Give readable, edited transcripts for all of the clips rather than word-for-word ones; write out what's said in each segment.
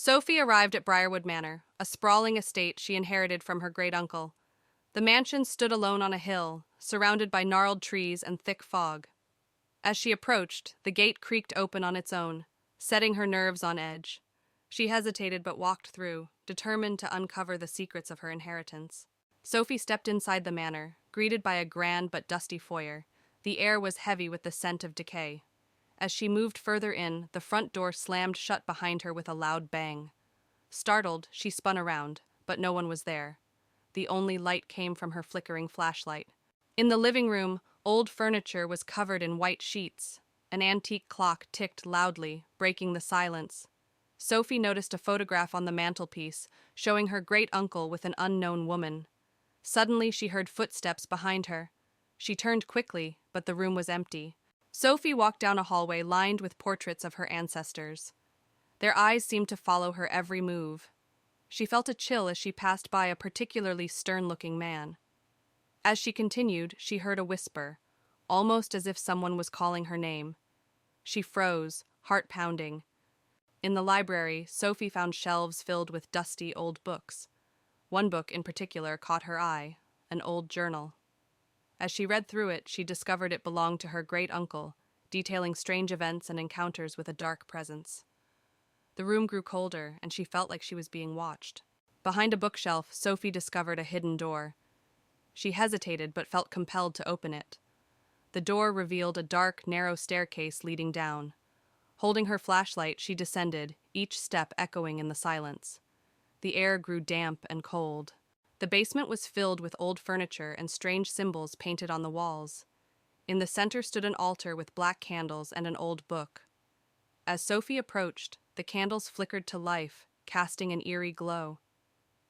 Sophie arrived at Briwood Manor, a sprawling estate she inherited from her great-uncle. The mansion stood alone on a hill, surrounded by gnarled trees and thick fog. As she approached, the gate creaked open on its own, setting her nerves on edge. She hesitated but walked through, determined to uncover the secrets of her inheritance. Sophie stepped inside the manor, greeted by a grand but dusty foyer. The air was heavy with the scent of decay. As she moved further in, the front door slammed shut behind her with a loud bang. Startled, she spun around, but no one was there. The only light came from her flickering flashlight. In the living room, old furniture was covered in white sheets. An antique clock ticked loudly, breaking the silence. Sophie noticed a photograph on the mantelpiece, showing her great-uncle with an unknown woman. Suddenly, she heard footsteps behind her. She turned quickly, but the room was empty. Sophie walked down a hallway lined with portraits of her ancestors. Their eyes seemed to follow her every move. She felt a chill as she passed by a particularly stern-looking man. As she continued, she heard a whisper, almost as if someone was calling her name. She froze, heart pounding. In the library, Sophie found shelves filled with dusty old books. One book in particular caught her eye, an old journal. As she read through it, she discovered it belonged to her great-uncle, detailing strange events and encounters with a dark presence. The room grew colder, and she felt like she was being watched. Behind a bookshelf, Sophie discovered a hidden door. She hesitated but felt compelled to open it. The door revealed a dark, narrow staircase leading down. Holding her flashlight, she descended, each step echoing in the silence. The air grew damp and cold. The basement was filled with old furniture and strange symbols painted on the walls. In the center stood an altar with black candles and an old book. As Sophie approached, the candles flickered to life, casting an eerie glow.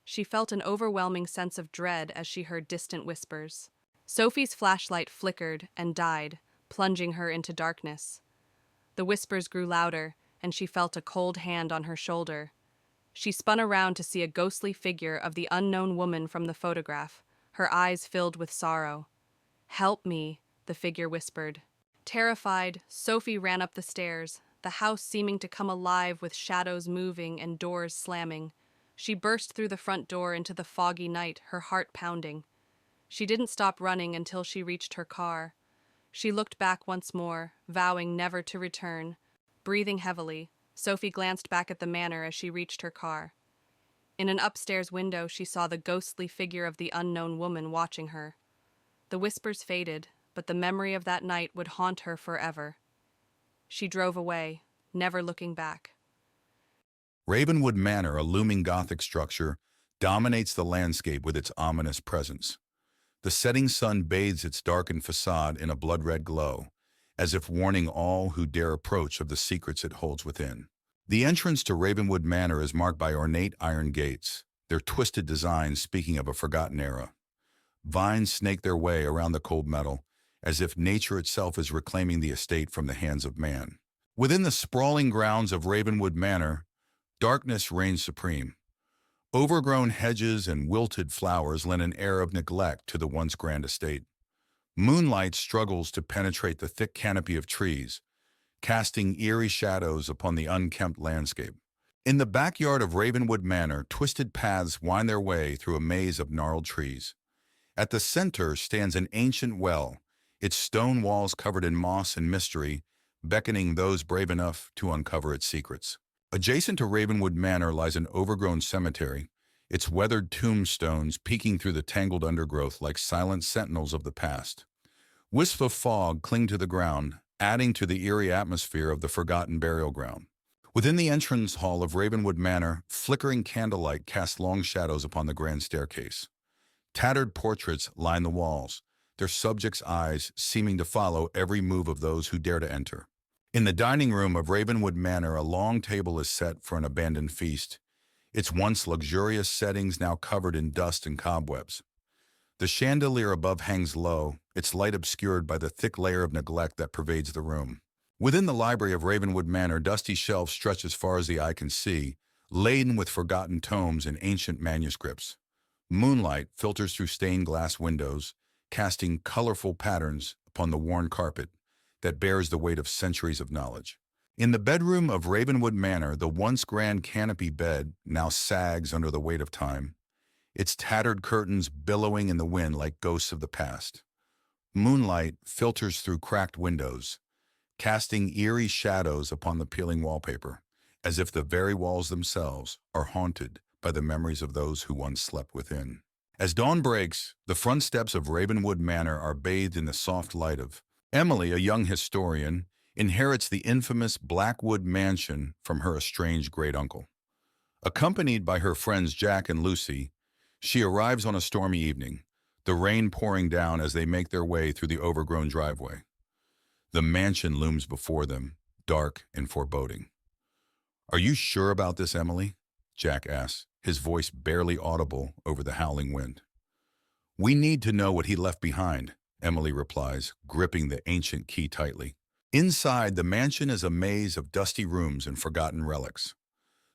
She felt an overwhelming sense of dread as she heard distant whispers. Sophie's flashlight flickered and died, plunging her into darkness. The whispers grew louder, and she felt a cold hand on her shoulder. She spun around to see a ghostly figure of the unknown woman from the photograph, her eyes filled with sorrow. "Help me," the figure whispered. Terrified, Sophie ran up the stairs, the house seeming to come alive with shadows moving and doors slamming. She burst through the front door into the foggy night, her heart pounding. She didn't stop running until she reached her car. She looked back once more, vowing never to return. Breathing heavily, Sophie glanced back at the manor as she reached her car. In an upstairs window, she saw the ghostly figure of the unknown woman watching her. The whispers faded, but the memory of that night would haunt her forever. She drove away, never looking back. Ravenwood Manor, a looming Gothic structure, dominates the landscape with its ominous presence. The setting sun bathes its darkened facade in a blood-red glow, as if warning all who dare approach of the secrets it holds within. The entrance to Ravenwood Manor is marked by ornate iron gates, their twisted designs speaking of a forgotten era. Vines snake their way around the cold metal, as if nature itself is reclaiming the estate from the hands of man. Within the sprawling grounds of Ravenwood Manor, darkness reigns supreme. Overgrown hedges and wilted flowers lend an air of neglect to the once grand estate. Moonlight struggles to penetrate the thick canopy of trees, casting eerie shadows upon the unkempt landscape. In the backyard of Ravenwood Manor, twisted paths wind their way through a maze of gnarled trees. At the center stands an ancient well, its stone walls covered in moss and mystery, beckoning those brave enough to uncover its secrets. Adjacent to Ravenwood Manor lies an overgrown cemetery, its weathered tombstones peeking through the tangled undergrowth like silent sentinels of the past. Wisps of fog cling to the ground, adding to the eerie atmosphere of the forgotten burial ground. Within the entrance hall of Ravenwood Manor, flickering candlelight casts long shadows upon the grand staircase. Tattered portraits line the walls, their subjects' eyes seeming to follow every move of those who dare to enter. In the dining room of Ravenwood Manor, a long table is set for an abandoned feast, its once luxurious settings now covered in dust and cobwebs. The chandelier above hangs low, its light obscured by the thick layer of neglect that pervades the room. Within the library of Ravenwood Manor, dusty shelves stretch as far as the eye can see, laden with forgotten tomes and ancient manuscripts. Moonlight filters through stained glass windows, casting colorful patterns upon the worn carpet that bears the weight of centuries of knowledge. In the bedroom of Ravenwood Manor, the once grand canopy bed now sags under the weight of time, its tattered curtains billowing in the wind like ghosts of the past. Moonlight filters through cracked windows, casting eerie shadows upon the peeling wallpaper, as if the very walls themselves are haunted by the memories of those who once slept within. As dawn breaks, the front steps of Ravenwood Manor are bathed in the soft light of Emily, a young historian, inherits the infamous Blackwood mansion from her estranged great-uncle. Accompanied by her friends Jack and Lucy, she arrives on a stormy evening, the rain pouring down as they make their way through the overgrown driveway. The mansion looms before them, dark and foreboding. "Are you sure about this, Emily?" Jack asks, his voice barely audible over the howling wind. "We need to know what he left behind," Emily replies, gripping the ancient key tightly. Inside, the mansion is a maze of dusty rooms and forgotten relics.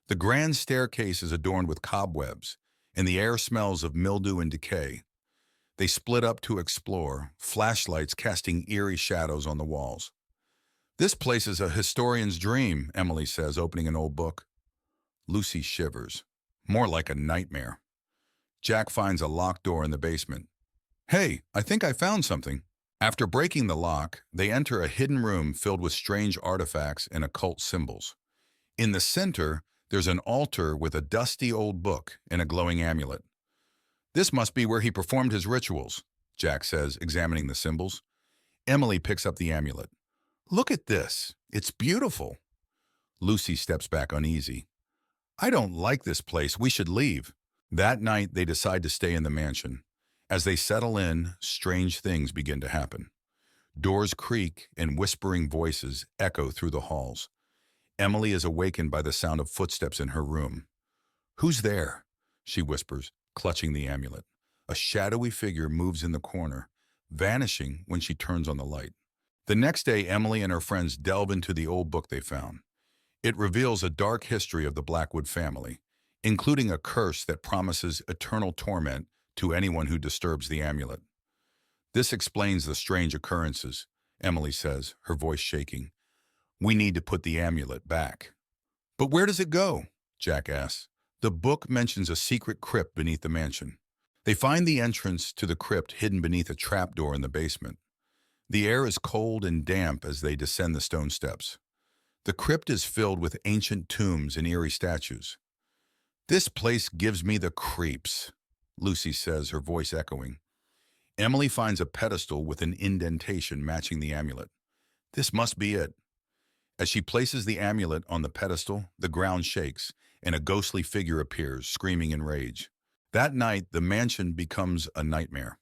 The grand staircase is adorned with cobwebs, and the air smells of mildew and decay. They split up to explore, flashlights casting eerie shadows on the walls. "This place is a historian's dream," Emily says, opening an old book. Lucy shivers. "More like a nightmare." Jack finds a locked door in the basement. "Hey, I think I found something." After breaking the lock, they enter a hidden room filled with strange artifacts and occult symbols. In the center, there's an altar with a dusty old book and a glowing amulet. "This must be where he performed his rituals," Jack says, examining the symbols. Emily picks up the amulet. "Look at this. It's beautiful." Lucy steps back uneasy. "I don't like this place. We should leave." That night, they decide to stay in the mansion. As they settle in, strange things begin to happen. Doors creak and whispering voices echo through the halls. Emily is awakened by the sound of footsteps in her room. "Who's there?" she whispers, clutching the amulet. A shadowy figure moves in the corner, vanishing when she turns on the light. The next day, Emily and her friends delve into the old book they found. It reveals a dark history of the Blackwood family, including a curse that promises eternal torment to anyone who disturbs the amulet. "This explains the strange occurrences," Emily says, her voice shaking. "We need to put the amulet back." "But where does it go?" Jack asks. The book mentions a secret crypt beneath the mansion. They find the entrance to the crypt hidden beneath a trapdoor in the basement. The air is cold and damp as they descend the stone steps. The crypt is filled with ancient tombs and eerie statues. "This place gives me the creeps," Lucy says, her voice echoing. Emily finds a pedestal with an indentation matching the amulet. "This must be it." As she places the amulet on the pedestal, the ground shakes, and a ghostly figure appears, screaming in rage. That night, the mansion becomes a nightmare.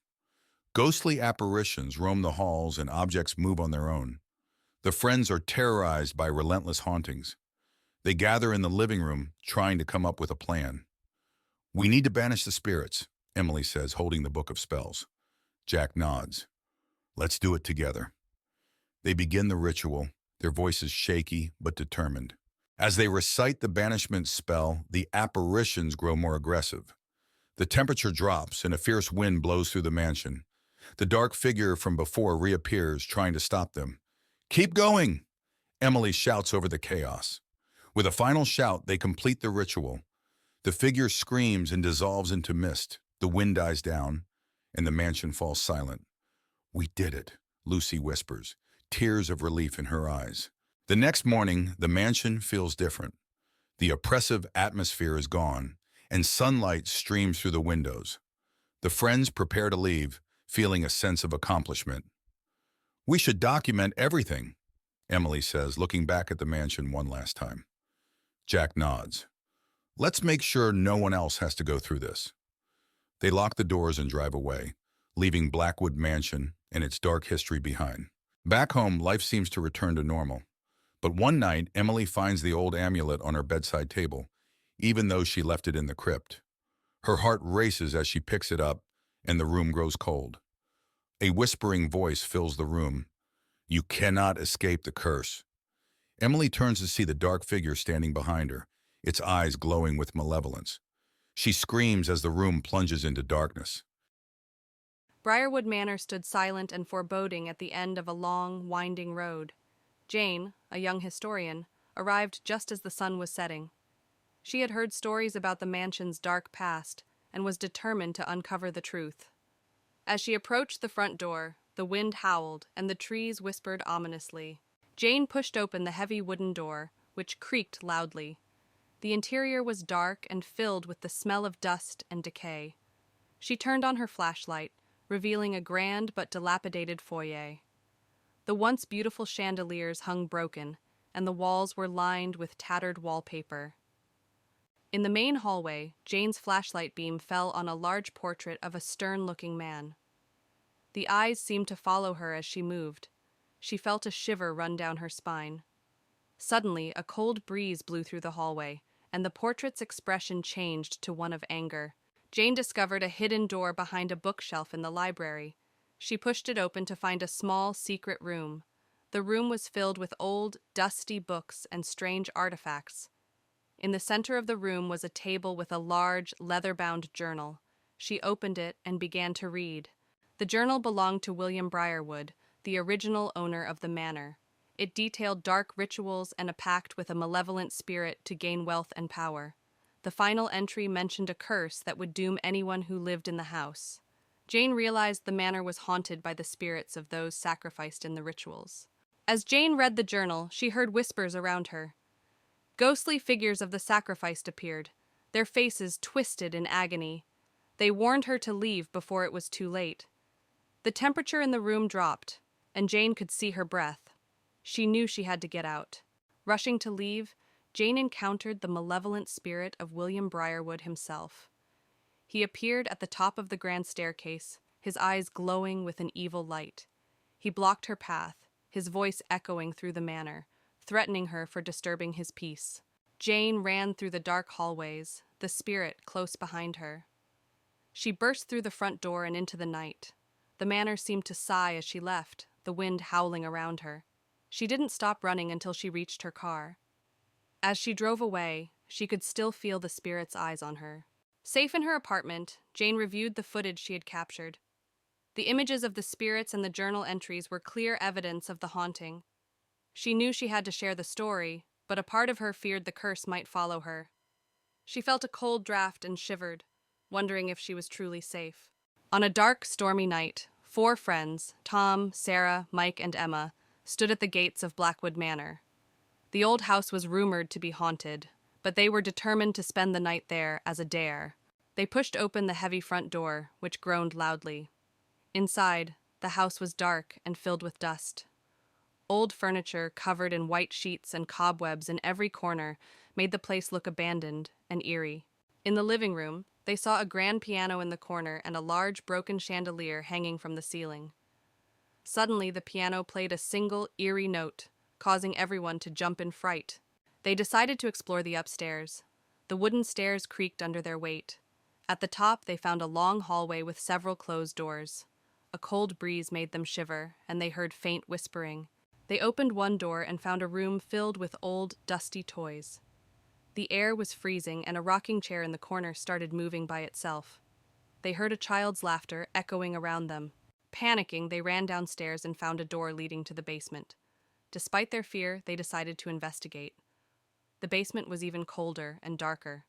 Ghostly apparitions roam the halls and objects move on their own. The friends are terrorized by relentless hauntings. They gather in the living room, trying to come up with a plan. "We need to banish the spirits," Emily says, holding the book of spells. Jack nods. "Let's do it together." They begin the ritual, their voices shaky but determined. As they recite the banishment spell, the apparitions grow more aggressive. The temperature drops and a fierce wind blows through the mansion. The dark figure from before reappears, trying to stop them. "Keep going!" Emily shouts over the chaos. With a final shout, they complete the ritual. The figure screams and dissolves into mist. The wind dies down, and the mansion falls silent. "We did it," Lucy whispers, tears of relief in her eyes. The next morning, the mansion feels different. The oppressive atmosphere is gone, and sunlight streams through the windows. The friends prepare to leave, feeling a sense of accomplishment. "We should document everything," Emily says, looking back at the mansion one last time. Jack nods. "Let's make sure no one else has to go through this." They lock the doors and drive away, leaving Blackwood Mansion and its dark history behind. Back home, life seems to return to normal. But one night, Emily finds the old amulet on her bedside table, even though she left it in the crypt. Her heart races as she picks it up, and the room grows cold. A whispering voice fills the room. "You cannot escape the curse." Emily turns to see the dark figure standing behind her, its eyes glowing with malevolence. She screams as the room plunges into darkness. Briarwood Manor stood silent and foreboding at the end of a long, winding road. Jane, a young historian, arrived just as the sun was setting. She had heard stories about the mansion's dark past and was determined to uncover the truth. As she approached the front door, the wind howled and the trees whispered ominously. Jane pushed open the heavy wooden door, which creaked loudly. The interior was dark and filled with the smell of dust and decay. She turned on her flashlight, revealing a grand but dilapidated foyer. The once beautiful chandeliers hung broken, and the walls were lined with tattered wallpaper. In the main hallway, Jane's flashlight beam fell on a large portrait of a stern-looking man. The eyes seemed to follow her as she moved. She felt a shiver run down her spine. Suddenly, a cold breeze blew through the hallway, and the portrait's expression changed to one of anger. Jane discovered a hidden door behind a bookshelf in the library. She pushed it open to find a small, secret room. The room was filled with old, dusty books and strange artifacts. In the center of the room was a table with a large, leather-bound journal. She opened it and began to read. The journal belonged to William Briwood, the original owner of the manor. It detailed dark rituals and a pact with a malevolent spirit to gain wealth and power. The final entry mentioned a curse that would doom anyone who lived in the house. Jane realized the manor was haunted by the spirits of those sacrificed in the rituals. As Jane read the journal, she heard whispers around her. Ghostly figures of the sacrificed appeared, their faces twisted in agony. They warned her to leave before it was too late. The temperature in the room dropped, and Jane could see her breath. She knew she had to get out. Rushing to leave, Jane encountered the malevolent spirit of William Briwood himself. He appeared at the top of the grand staircase, his eyes glowing with an evil light. He blocked her path, his voice echoing through the manor, threatening her for disturbing his peace. Jane ran through the dark hallways, the spirit close behind her. She burst through the front door and into the night. The manor seemed to sigh as she left, the wind howling around her. She didn't stop running until she reached her car. As she drove away, she could still feel the spirit's eyes on her. Safe in her apartment, Jane reviewed the footage she had captured. The images of the spirits and the journal entries were clear evidence of the haunting. She knew she had to share the story, but a part of her feared the curse might follow her. She felt a cold draft and shivered, wondering if she was truly safe. On a dark, stormy night, 4 friends, Tom, Sarah, Mike, and Emma, stood at the gates of Blackwood Manor. The old house was rumored to be haunted, but they were determined to spend the night there as a dare. They pushed open the heavy front door, which groaned loudly. Inside, the house was dark and filled with dust. Old furniture covered in white sheets and cobwebs in every corner made the place look abandoned and eerie. In the living room, they saw a grand piano in the corner and a large broken chandelier hanging from the ceiling. Suddenly, the piano played a single, eerie note, causing everyone to jump in fright. They decided to explore the upstairs. The wooden stairs creaked under their weight. At the top, they found a long hallway with several closed doors. A cold breeze made them shiver, and they heard faint whispering. They opened one door and found a room filled with old, dusty toys. The air was freezing, and a rocking chair in the corner started moving by itself. They heard a child's laughter echoing around them. Panicking, they ran downstairs and found a door leading to the basement. Despite their fear, they decided to investigate. The basement was even colder and darker.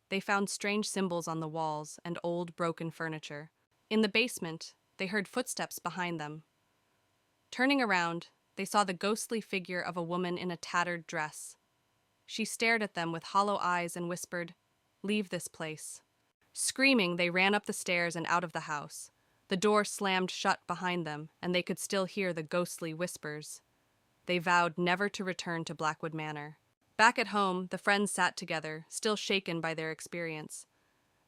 They found strange symbols on the walls and old, broken furniture. In the basement, they heard footsteps behind them. Turning around, they saw the ghostly figure of a woman in a tattered dress. She stared at them with hollow eyes and whispered, "Leave this place." Screaming, they ran up the stairs and out of the house. The door slammed shut behind them, and they could still hear the ghostly whispers. They vowed never to return to Blackwood Manor. Back at home, the friends sat together, still shaken by their experience.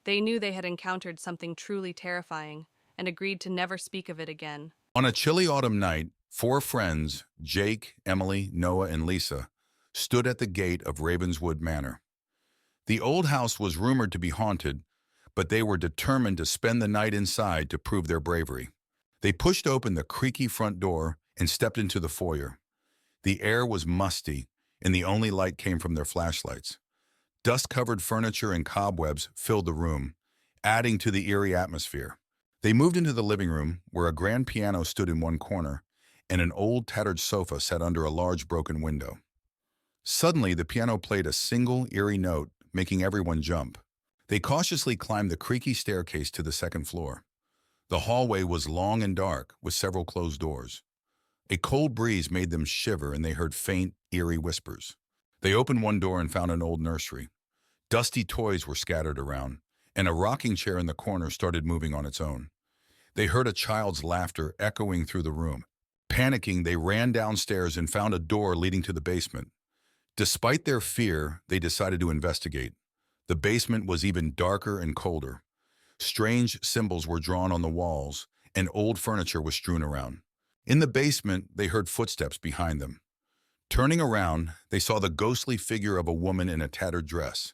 They knew they had encountered something truly terrifying, and agreed to never speak of it again. On a chilly autumn night, 4 friends, Jake, Emily, Noah, and Lisa, stood at the gate of Ravenswood Manor. The old house was rumored to be haunted, but they were determined to spend the night inside to prove their bravery. They pushed open the creaky front door and stepped into the foyer. The air was musty, and the only light came from their flashlights. Dust-covered furniture and cobwebs filled the room, adding to the eerie atmosphere. They moved into the living room, where a grand piano stood in one corner, and an old tattered sofa sat under a large broken window. Suddenly, the piano played a single, eerie note, making everyone jump. They cautiously climbed the creaky staircase to the second floor. The hallway was long and dark, with several closed doors. A cold breeze made them shiver, and they heard faint, eerie whispers. They opened one door and found an old nursery. Dusty toys were scattered around, and a rocking chair in the corner started moving on its own. They heard a child's laughter echoing through the room. Panicking, they ran downstairs and found a door leading to the basement. Despite their fear, they decided to investigate. The basement was even darker and colder. Strange symbols were drawn on the walls, and old furniture was strewn around. In the basement, they heard footsteps behind them. Turning around, they saw the ghostly figure of a woman in a tattered dress.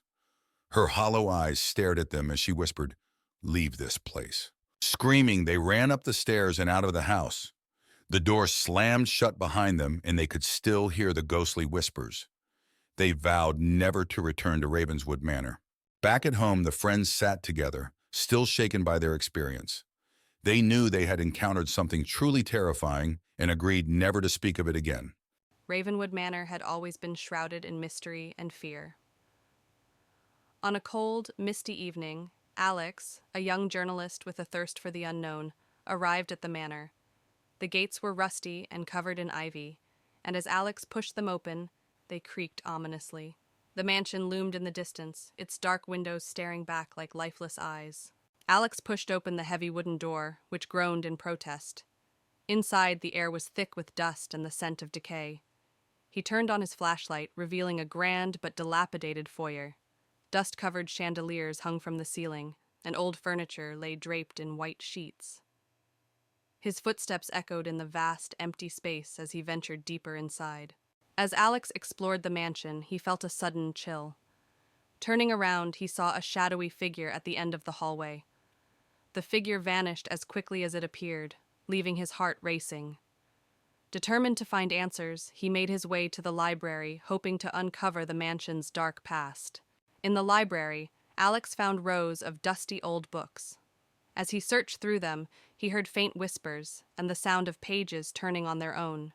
Her hollow eyes stared at them as she whispered, "Leave this place." Screaming, they ran up the stairs and out of the house. The door slammed shut behind them, and they could still hear the ghostly whispers. They vowed never to return to Ravenswood Manor. Back at home, the friends sat together, still shaken by their experience. They knew they had encountered something truly terrifying and agreed never to speak of it again. Ravenwood Manor had always been shrouded in mystery and fear. On a cold, misty evening, Alex, a young journalist with a thirst for the unknown, arrived at the manor. The gates were rusty and covered in ivy, and as Alex pushed them open, they creaked ominously. The mansion loomed in the distance, its dark windows staring back like lifeless eyes. Alex pushed open the heavy wooden door, which groaned in protest. Inside, the air was thick with dust and the scent of decay. He turned on his flashlight, revealing a grand but dilapidated foyer. Dust-covered chandeliers hung from the ceiling, and old furniture lay draped in white sheets. His footsteps echoed in the vast, empty space as he ventured deeper inside. As Alex explored the mansion, he felt a sudden chill. Turning around, he saw a shadowy figure at the end of the hallway. The figure vanished as quickly as it appeared, leaving his heart racing. Determined to find answers, he made his way to the library, hoping to uncover the mansion's dark past. In the library, Alex found rows of dusty old books. As he searched through them, he heard faint whispers and the sound of pages turning on their own.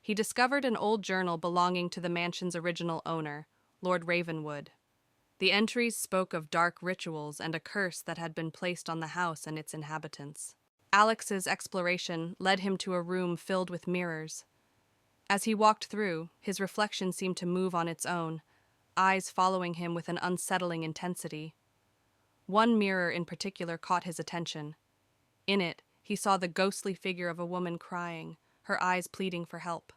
He discovered an old journal belonging to the mansion's original owner, Lord Ravenwood. The entries spoke of dark rituals and a curse that had been placed on the house and its inhabitants. Alex's exploration led him to a room filled with mirrors. As he walked through, his reflection seemed to move on its own, eyes following him with an unsettling intensity. One mirror in particular caught his attention. In it, he saw the ghostly figure of a woman crying, her eyes pleading for help.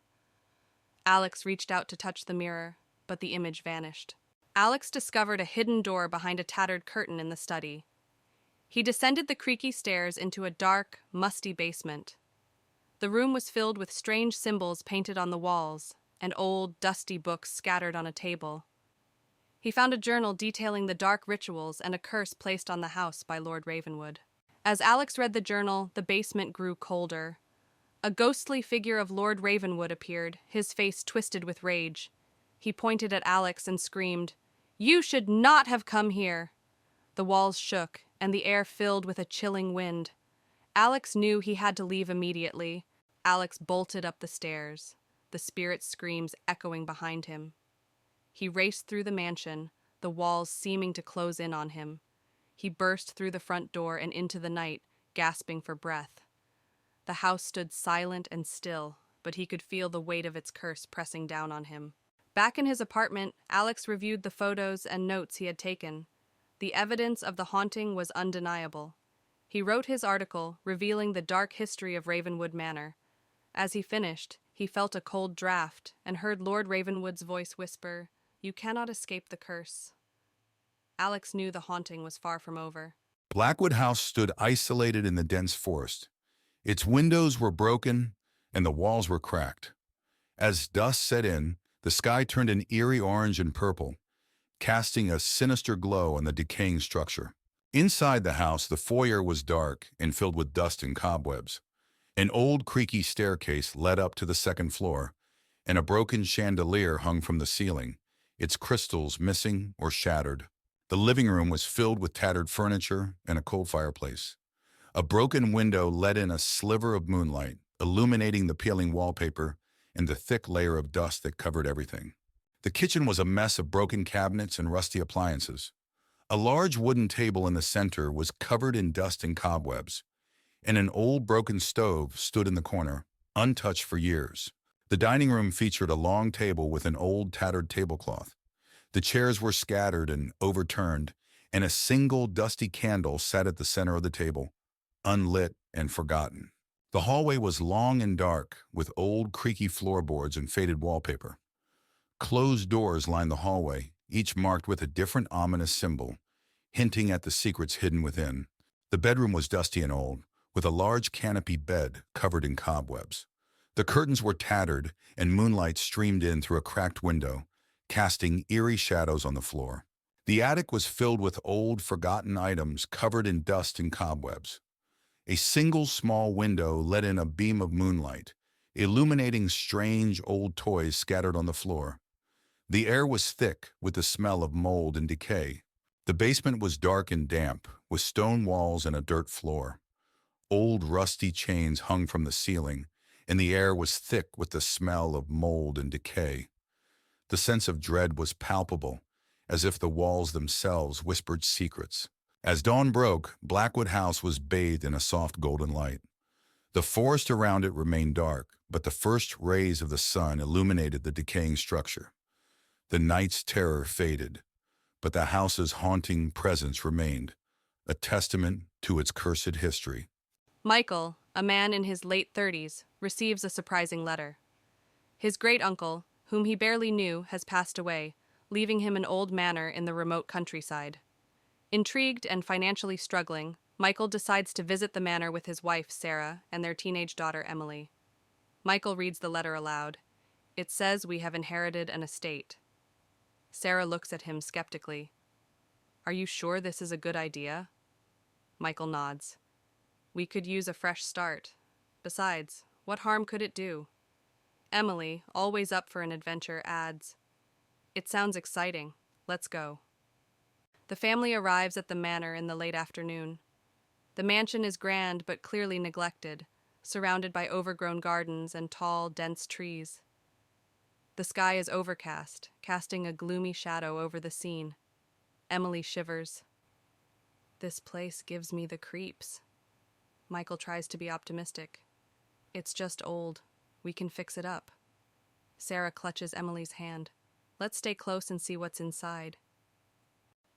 Alex reached out to touch the mirror, but the image vanished. Alex discovered a hidden door behind a tattered curtain in the study. He descended the creaky stairs into a dark, musty basement. The room was filled with strange symbols painted on the walls and old, dusty books scattered on a table. He found a journal detailing the dark rituals and a curse placed on the house by Lord Ravenwood. As Alex read the journal, the basement grew colder. A ghostly figure of Lord Ravenwood appeared, his face twisted with rage. He pointed at Alex and screamed, "You should not have come here!" The walls shook, and the air filled with a chilling wind. Alex knew he had to leave immediately. Alex bolted up the stairs, the spirit's screams echoing behind him. He raced through the mansion, the walls seeming to close in on him. He burst through the front door and into the night, gasping for breath. The house stood silent and still, but he could feel the weight of its curse pressing down on him. Back in his apartment, Alex reviewed the photos and notes he had taken. The evidence of the haunting was undeniable. He wrote his article, revealing the dark history of Ravenwood Manor. As he finished, he felt a cold draft and heard Lord Ravenwood's voice whisper, "You cannot escape the curse." Alex knew the haunting was far from over. Blackwood House stood isolated in the dense forest. Its windows were broken, and the walls were cracked. As dusk set in, the sky turned an eerie orange and purple, casting a sinister glow on the decaying structure. Inside the house, the foyer was dark and filled with dust and cobwebs. An old creaky staircase led up to the second floor, and a broken chandelier hung from the ceiling, its crystals missing or shattered. The living room was filled with tattered furniture and a cold fireplace. A broken window let in a sliver of moonlight, illuminating the peeling wallpaper and the thick layer of dust that covered everything. The kitchen was a mess of broken cabinets and rusty appliances. A large wooden table in the center was covered in dust and cobwebs, and an old broken stove stood in the corner, untouched for years. The dining room featured a long table with an old tattered tablecloth. The chairs were scattered and overturned, and a single dusty candle sat at the center of the table, unlit and forgotten. The hallway was long and dark, with old creaky floorboards and faded wallpaper. Closed doors lined the hallway, each marked with a different ominous symbol, hinting at the secrets hidden within. The bedroom was dusty and old, with a large canopy bed covered in cobwebs. The curtains were tattered, and moonlight streamed in through a cracked window, casting eerie shadows on the floor. The attic was filled with old, forgotten items covered in dust and cobwebs. A single small window let in a beam of moonlight, illuminating strange old toys scattered on the floor. The air was thick with the smell of mold and decay. The basement was dark and damp, with stone walls and a dirt floor. Old rusty chains hung from the ceiling, and the air was thick with the smell of mold and decay. The sense of dread was palpable, as if the walls themselves whispered secrets. As dawn broke, Blackwood House was bathed in a soft golden light. The forest around it remained dark, but the first rays of the sun illuminated the decaying structure. The night's terror faded, but the house's haunting presence remained, a testament to its cursed history. Michael, a man in his late 30s, receives a surprising letter. His great-uncle, whom he barely knew, has passed away, leaving him an old manor in the remote countryside. Intrigued and financially struggling, Michael decides to visit the manor with his wife, Sarah, and their teenage daughter, Emily. Michael reads the letter aloud. It says we have inherited an estate. Sarah looks at him skeptically. Are you sure this is a good idea? Michael nods. We could use a fresh start. Besides, what harm could it do? Emily, always up for an adventure, adds, It sounds exciting. Let's go. The family arrives at the manor in the late afternoon. The mansion is grand but clearly neglected, surrounded by overgrown gardens and tall, dense trees. The sky is overcast, casting a gloomy shadow over the scene. Emily shivers. This place gives me the creeps. Michael tries to be optimistic. It's just old. We can fix it up. Sarah clutches Emily's hand. Let's stay close and see what's inside.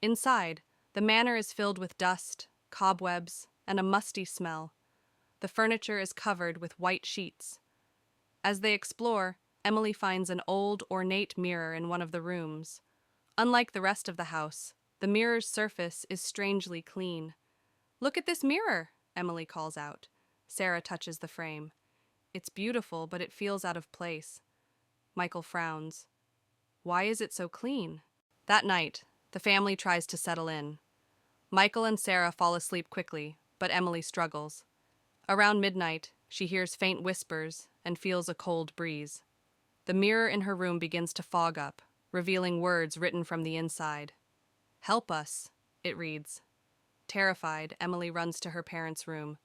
Inside, the manor is filled with dust, cobwebs, and a musty smell. The furniture is covered with white sheets. As they explore, Emily finds an old, ornate mirror in one of the rooms. Unlike the rest of the house, the mirror's surface is strangely clean. Look at this mirror, Emily calls out. Sarah touches the frame. It's beautiful, but it feels out of place. Michael frowns. Why is it so clean? That night, the family tries to settle in. Michael and Sarah fall asleep quickly, but Emily struggles. Around midnight, she hears faint whispers and feels a cold breeze. The mirror in her room begins to fog up, revealing words written from the inside. Help us, it reads. Terrified, Emily runs to her parents' room.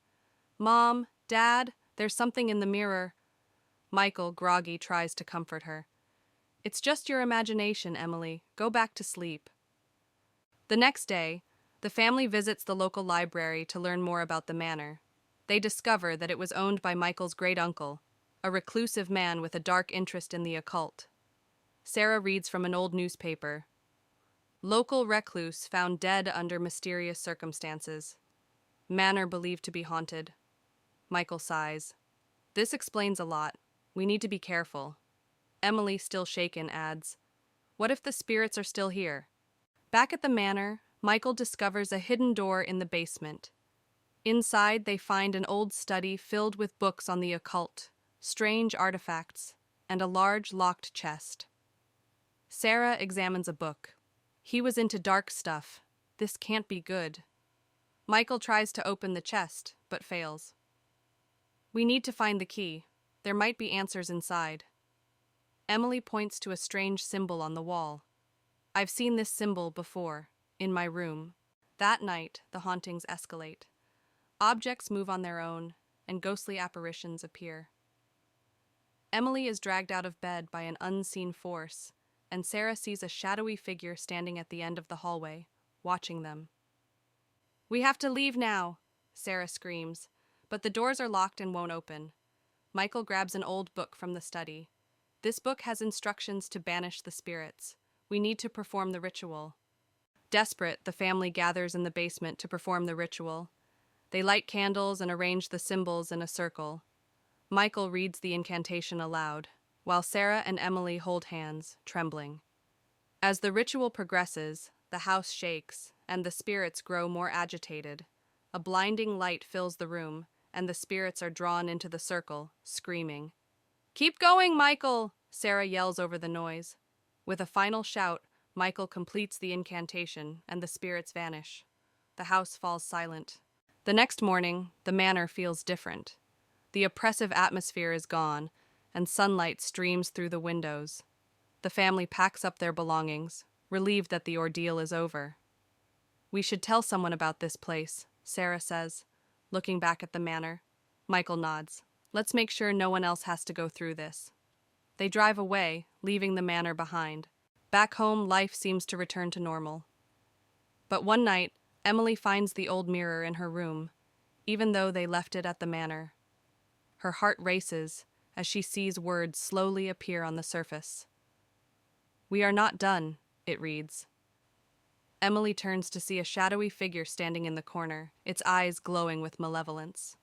Mom, Dad, there's something in the mirror. Michael, groggy, tries to comfort her. It's just your imagination, Emily. Go back to sleep. The next day, the family visits the local library to learn more about the manor. They discover that it was owned by Michael's great-uncle, a reclusive man with a dark interest in the occult. Sarah reads from an old newspaper. Local recluse found dead under mysterious circumstances. Manor believed to be haunted. Michael sighs. This explains a lot. We need to be careful. Emily, still shaken, adds, What if the spirits are still here? Back at the manor, Michael discovers a hidden door in the basement. Inside, they find an old study filled with books on the occult, strange artifacts, and a large locked chest. Sarah examines a book. He was into dark stuff. This can't be good. Michael tries to open the chest, but fails. We need to find the key. There might be answers inside. Emily points to a strange symbol on the wall. I've seen this symbol before, in my room. That night, the hauntings escalate. Objects move on their own. and ghostly apparitions appear. Emily is dragged out of bed by an unseen force, and Sarah sees a shadowy figure standing at the end of the hallway, watching them. "We have to leave now," Sarah screams, but the doors are locked and won't open. Michael grabs an old book from the study. This book has instructions to banish the spirits. We need to perform the ritual. Desperate, the family gathers in the basement to perform the ritual. They light candles and arrange the symbols in a circle. Michael reads the incantation aloud, while Sarah and Emily hold hands, trembling. As the ritual progresses, the house shakes, and the spirits grow more agitated. A blinding light fills the room, and the spirits are drawn into the circle, screaming. "Keep going, Michael!" Sarah yells over the noise. With a final shout, Michael completes the incantation, and the spirits vanish. The house falls silent. The next morning, the manor feels different. The oppressive atmosphere is gone, and sunlight streams through the windows. The family packs up their belongings, relieved that the ordeal is over. "We should tell someone about this place," Sarah says, looking back at the manor. Michael nods. "Let's make sure no one else has to go through this." They drive away, leaving the manor behind. Back home, life seems to return to normal. But one night, Emily finds the old mirror in her room, even though they left it at the manor. Her heart races as she sees words slowly appear on the surface. "We are not done," it reads. Emily turns to see a shadowy figure standing in the corner, its eyes glowing with malevolence.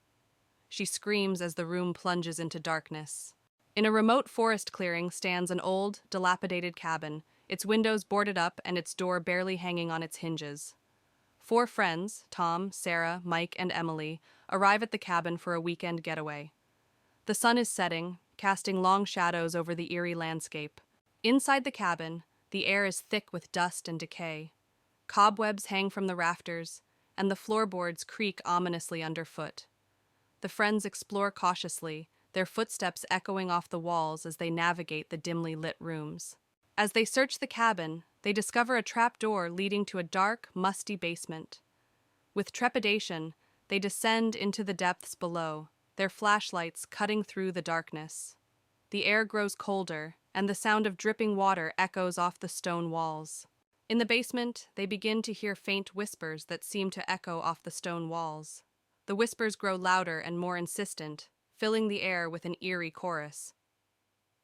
She screams as the room plunges into darkness. In a remote forest clearing stands an old, dilapidated cabin, its windows boarded up and its door barely hanging on its hinges. 4 friends, Tom, Sarah, Mike, and Emily, arrive at the cabin for a weekend getaway. The sun is setting, casting long shadows over the eerie landscape. Inside the cabin, the air is thick with dust and decay. Cobwebs hang from the rafters, and the floorboards creak ominously underfoot. The friends explore cautiously, their footsteps echoing off the walls as they navigate the dimly lit rooms. As they search the cabin, they discover a trap door leading to a dark, musty basement. With trepidation, they descend into the depths below, their flashlights cutting through the darkness. The air grows colder, and the sound of dripping water echoes off the stone walls. In the basement, they begin to hear faint whispers that seem to echo off the stone walls. The whispers grow louder and more insistent, filling the air with an eerie chorus.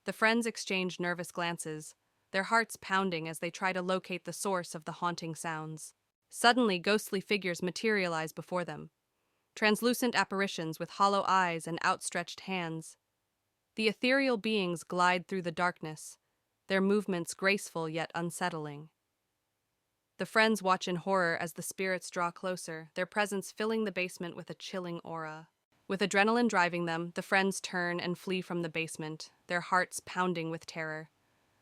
The friends exchange nervous glances, their hearts pounding as they try to locate the source of the haunting sounds. Suddenly, ghostly figures materialize before them. Translucent apparitions with hollow eyes and outstretched hands. The ethereal beings glide through the darkness, their movements graceful yet unsettling. The friends watch in horror as the spirits draw closer, their presence filling the basement with a chilling aura. With adrenaline driving them, the friends turn and flee from the basement, their hearts pounding with terror.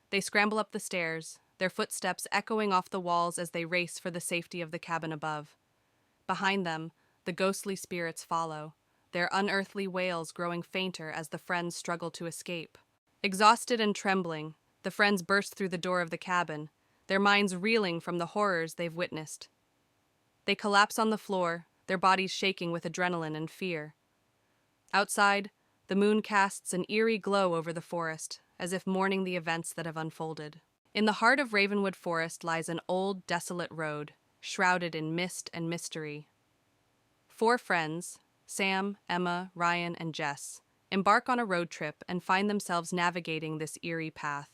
They scramble up the stairs, their footsteps echoing off the walls as they race for the safety of the cabin above. Behind them, the ghostly spirits follow, their unearthly wails growing fainter as the friends struggle to escape. Exhausted and trembling, the friends burst through the door of the cabin, their minds reeling from the horrors they've witnessed. They collapse on the floor, their bodies shaking with adrenaline and fear. Outside, the moon casts an eerie glow over the forest, as if mourning the events that have unfolded. In the heart of Ravenwood Forest lies an old, desolate road, shrouded in mist and mystery. 4 friends, Sam, Emma, Ryan, and Jess, embark on a road trip and find themselves navigating this eerie path.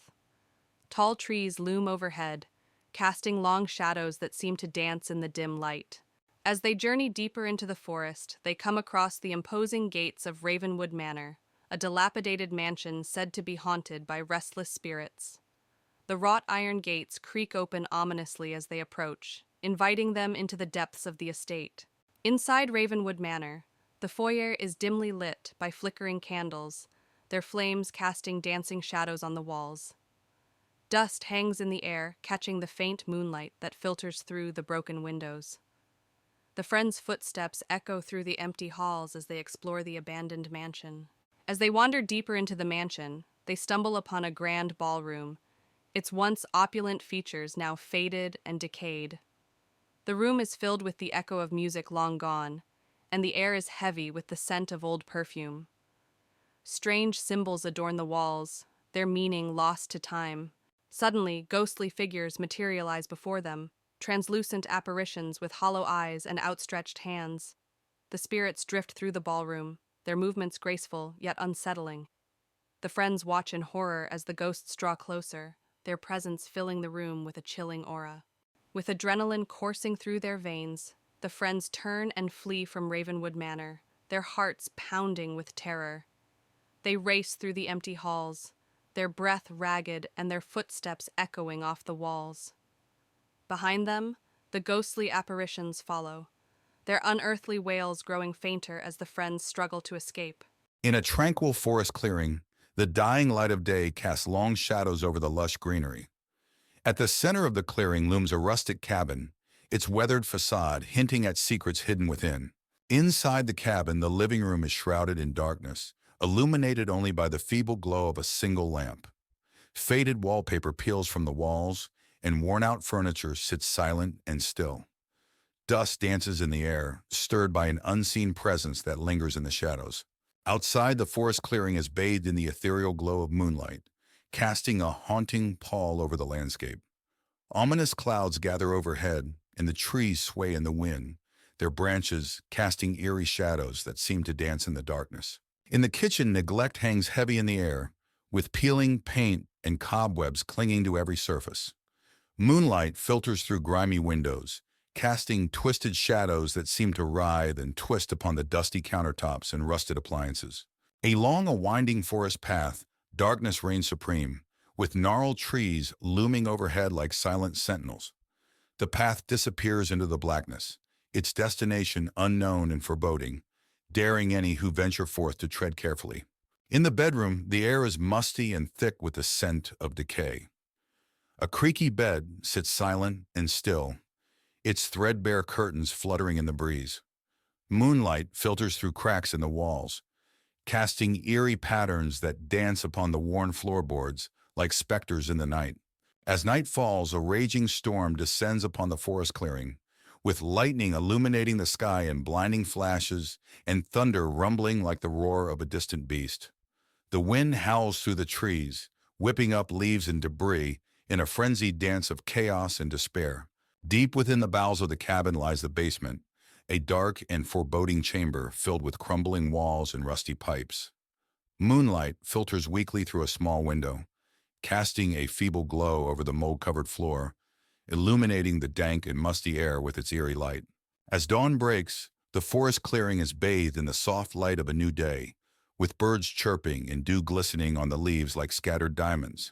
Tall trees loom overhead, casting long shadows that seem to dance in the dim light. As they journey deeper into the forest, they come across the imposing gates of Ravenwood Manor, a dilapidated mansion said to be haunted by restless spirits. The wrought iron gates creak open ominously as they approach, inviting them into the depths of the estate. Inside Ravenwood Manor, the foyer is dimly lit by flickering candles, their flames casting dancing shadows on the walls. Dust hangs in the air, catching the faint moonlight that filters through the broken windows. The friends' footsteps echo through the empty halls as they explore the abandoned mansion. As they wander deeper into the mansion, they stumble upon a grand ballroom, its once opulent features now faded and decayed. The room is filled with the echo of music long gone, and the air is heavy with the scent of old perfume. Strange symbols adorn the walls, their meaning lost to time. Suddenly, ghostly figures materialize before them, translucent apparitions with hollow eyes and outstretched hands. The spirits drift through the ballroom, their movements graceful yet unsettling. The friends watch in horror as the ghosts draw closer, their presence filling the room with a chilling aura. With adrenaline coursing through their veins, the friends turn and flee from Ravenwood Manor, their hearts pounding with terror. They race through the empty halls, their breath ragged and their footsteps echoing off the walls. Behind them, the ghostly apparitions follow, their unearthly wails growing fainter as the friends struggle to escape. In a tranquil forest clearing, the dying light of day casts long shadows over the lush greenery. At the center of the clearing looms a rustic cabin, its weathered facade hinting at secrets hidden within. Inside the cabin, the living room is shrouded in darkness, illuminated only by the feeble glow of a single lamp. Faded wallpaper peels from the walls, and worn-out furniture sits silent and still. Dust dances in the air, stirred by an unseen presence that lingers in the shadows. Outside, the forest clearing is bathed in the ethereal glow of moonlight, casting a haunting pall over the landscape. Ominous clouds gather overhead, and the trees sway in the wind, their branches casting eerie shadows that seem to dance in the darkness. In the kitchen, neglect hangs heavy in the air, with peeling paint and cobwebs clinging to every surface. Moonlight filters through grimy windows, casting twisted shadows that seem to writhe and twist upon the dusty countertops and rusted appliances. Along a winding forest path, darkness reigns supreme, with gnarled trees looming overhead like silent sentinels. The path disappears into the blackness, its destination unknown and foreboding, daring any who venture forth to tread carefully. In the bedroom, the air is musty and thick with the scent of decay. A creaky bed sits silent and still, its threadbare curtains fluttering in the breeze. Moonlight filters through cracks in the walls, casting eerie patterns that dance upon the worn floorboards like specters in the night. As night falls, a raging storm descends upon the forest clearing, with lightning illuminating the sky in blinding flashes and thunder rumbling like the roar of a distant beast. The wind howls through the trees, whipping up leaves and debris in a frenzied dance of chaos and despair. Deep within the bowels of the cabin lies the basement, a dark and foreboding chamber filled with crumbling walls and rusty pipes. Moonlight filters weakly through a small window, casting a feeble glow over the mold-covered floor, illuminating the dank and musty air with its eerie light. As dawn breaks, the forest clearing is bathed in the soft light of a new day, with birds chirping and dew glistening on the leaves like scattered diamonds.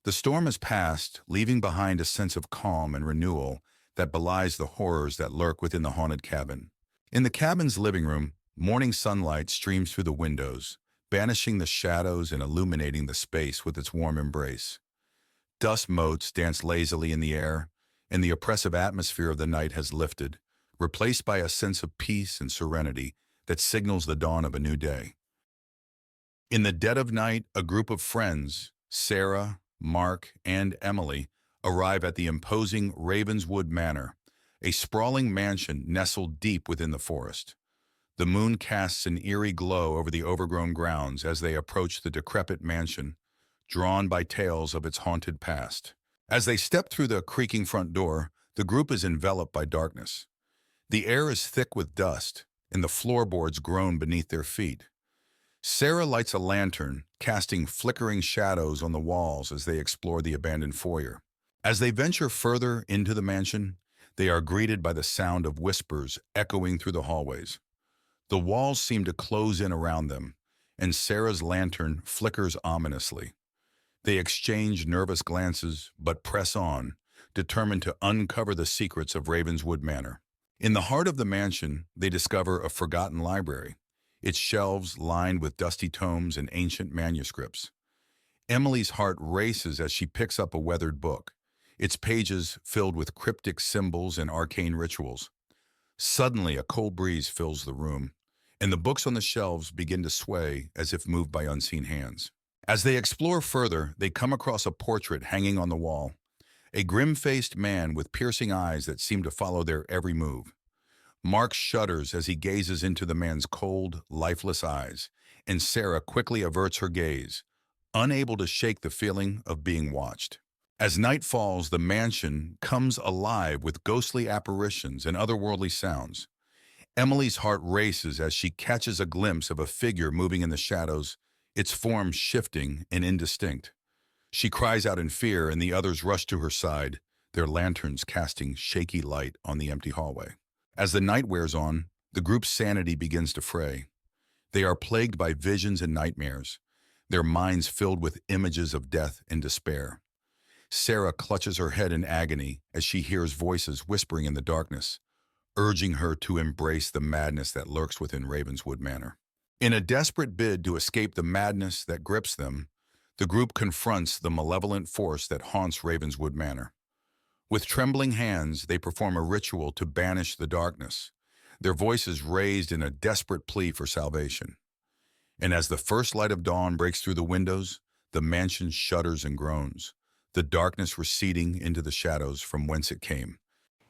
The storm has passed, leaving behind a sense of calm and renewal that belies the horrors that lurk within the haunted cabin. In the cabin's living room, morning sunlight streams through the windows, banishing the shadows and illuminating the space with its warm embrace. Dust motes dance lazily in the air, and the oppressive atmosphere of the night has lifted, replaced by a sense of peace and serenity that signals the dawn of a new day. In the dead of night, a group of friends, Sarah, Mark, and Emily, arrive at the imposing Ravenswood Manor, a sprawling mansion nestled deep within the forest. The moon casts an eerie glow over the overgrown grounds as they approach the decrepit mansion, drawn by tales of its haunted past. As they step through the creaking front door, the group is enveloped by darkness. The air is thick with dust, and the floorboards groan beneath their feet. Sarah lights a lantern, casting flickering shadows on the walls as they explore the abandoned foyer. As they venture further into the mansion, they are greeted by the sound of whispers echoing through the hallways. The walls seem to close in around them, and Sarah's lantern flickers ominously. They exchange nervous glances, but press on, determined to uncover the secrets of Ravenswood Manor. In the heart of the mansion, they discover a forgotten library, its shelves lined with dusty tomes and ancient manuscripts. Emily's heart races as she picks up a weathered book, its pages filled with cryptic symbols and arcane rituals. Suddenly, a cold breeze fills the room, and the books on the shelves begin to sway as if moved by unseen hands. As they explore further, they come across a portrait hanging on the wall, a grim-faced man with piercing eyes that seem to follow their every move. Mark shudders as he gazes into the man's cold, lifeless eyes, and Sarah quickly averts her gaze, unable to shake the feeling of being watched. As night falls, the mansion comes alive with ghostly apparitions and otherworldly sounds. Emily's heart races as she catches a glimpse of a figure moving in the shadows, its form shifting and indistinct. She cries out in fear, and the others rush to her side, their lanterns casting shaky light on the empty hallway. As the night wears on, the group's sanity begins to fray. They are plagued by visions and nightmares, their minds filled with images of death and despair. Sarah clutches her head in agony as she hears voices whispering in the darkness, urging her to embrace the madness that lurks within Ravenswood Manor. In a desperate bid to escape the madness that grips them, the group confronts the malevolent force that haunts Ravenswood Manor. With trembling hands, they perform a ritual to banish the darkness, their voices raised in a desperate plea for salvation. And as the first light of dawn breaks through the windows, the mansion shudders and groans, the darkness receding into the shadows from whence it came.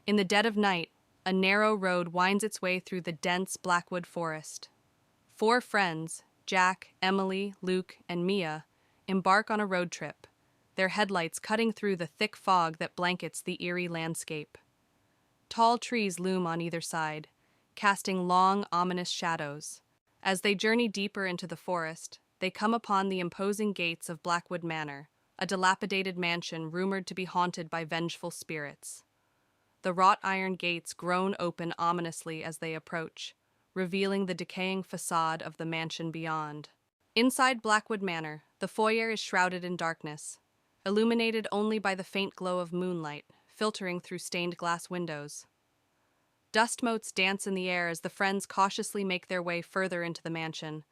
In the dead of night, a narrow road winds its way through the dense Blackwood forest. 4 friends, Jack, Emily, Luke, and Mia, embark on a road trip, their headlights cutting through the thick fog that blankets the eerie landscape. Tall trees loom on either side, casting long, ominous shadows. As they journey deeper into the forest, they come upon the imposing gates of Blackwood Manor, a dilapidated mansion rumored to be haunted by vengeful spirits. The wrought iron gates groan open ominously as they approach, revealing the decaying facade of the mansion beyond. Inside Blackwood Manor, the foyer is shrouded in darkness, illuminated only by the faint glow of moonlight filtering through stained glass windows. Dust motes dance in the air as the friends cautiously make their way further into the mansion,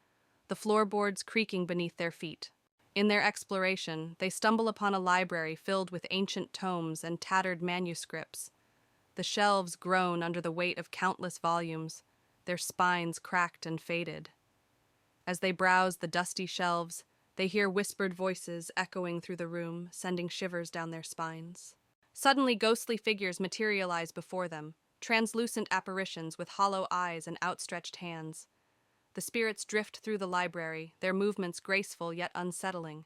the floorboards creaking beneath their feet. In their exploration, they stumble upon a library filled with ancient tomes and tattered manuscripts. The shelves groan under the weight of countless volumes, their spines cracked and faded. As they browse the dusty shelves, they hear whispered voices echoing through the room, sending shivers down their spines. Suddenly, ghostly figures materialize before them, translucent apparitions with hollow eyes and outstretched hands. The spirits drift through the library, their movements graceful yet unsettling.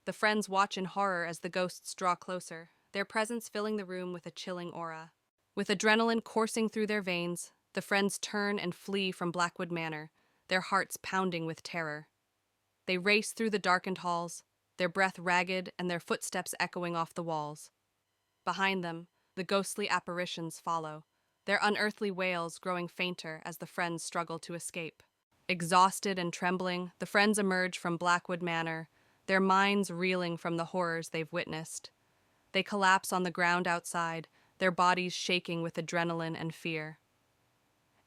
The friends watch in horror as the ghosts draw closer, their presence filling the room with a chilling aura. With adrenaline coursing through their veins, the friends turn and flee from Blackwood Manor, their hearts pounding with terror. They race through the darkened halls, their breath ragged and their footsteps echoing off the walls. Behind them, the ghostly apparitions follow, their unearthly wails growing fainter as the friends struggle to escape. Exhausted and trembling, the friends emerge from Blackwood Manor, their minds reeling from the horrors they've witnessed. They collapse on the ground outside, their bodies shaking with adrenaline and fear.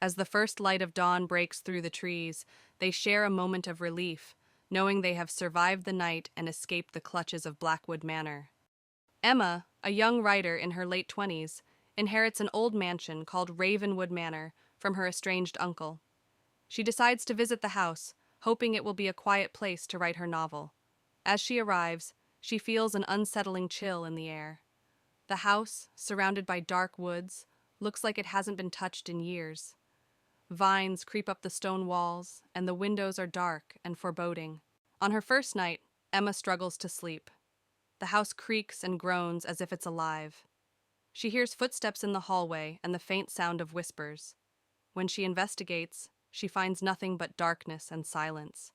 As the first light of dawn breaks through the trees, they share a moment of relief, knowing they have survived the night and escaped the clutches of Blackwood Manor. Emma, a young writer in her late 20s, inherits an old mansion called Ravenwood Manor from her estranged uncle. She decides to visit the house, hoping it will be a quiet place to write her novel. As she arrives, she feels an unsettling chill in the air. The house, surrounded by dark woods, looks like it hasn't been touched in years. Vines creep up the stone walls, and the windows are dark and foreboding. On her first night, Emma struggles to sleep. The house creaks and groans as if it's alive. She hears footsteps in the hallway and the faint sound of whispers. When she investigates, she finds nothing but darkness and silence.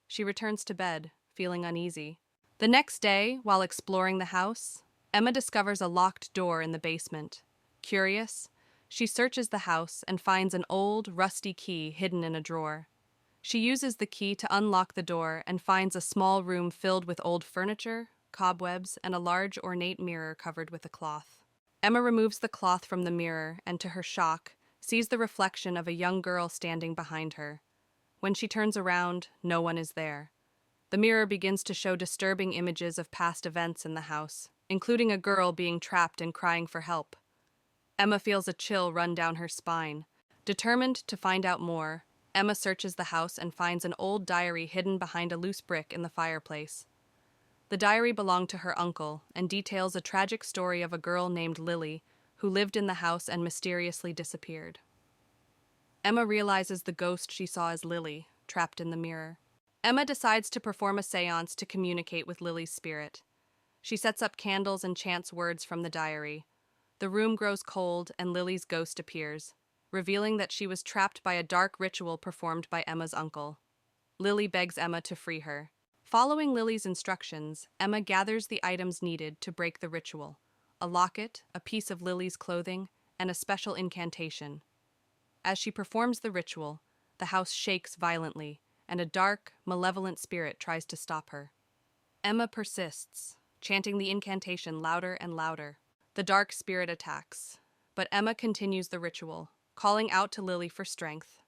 She returns to bed, feeling uneasy. The next day, while exploring the house, Emma discovers a locked door in the basement. Curious, she searches the house and finds an old, rusty key hidden in a drawer. She uses the key to unlock the door and finds a small room filled with old furniture, cobwebs, and a large ornate mirror covered with a cloth. Emma removes the cloth from the mirror and, to her shock, sees the reflection of a young girl standing behind her. When she turns around, no one is there. The mirror begins to show disturbing images of past events in the house, including a girl being trapped and crying for help. Emma feels a chill run down her spine. Determined to find out more, Emma searches the house and finds an old diary hidden behind a loose brick in the fireplace. The diary belonged to her uncle and details a tragic story of a girl named Lily who lived in the house and mysteriously disappeared. Emma realizes the ghost she saw is Lily, trapped in the mirror. Emma decides to perform a seance to communicate with Lily's spirit. She sets up candles and chants words from the diary. The room grows cold and Lily's ghost appears, revealing that she was trapped by a dark ritual performed by Emma's uncle. Lily begs Emma to free her. Following Lily's instructions, Emma gathers the items needed to break the ritual: a locket, a piece of Lily's clothing, and a special incantation. As she performs the ritual, the house shakes violently, and a dark, malevolent spirit tries to stop her. Emma persists, chanting the incantation louder and louder. The dark spirit attacks, but Emma continues the ritual, calling out to Lily for strength.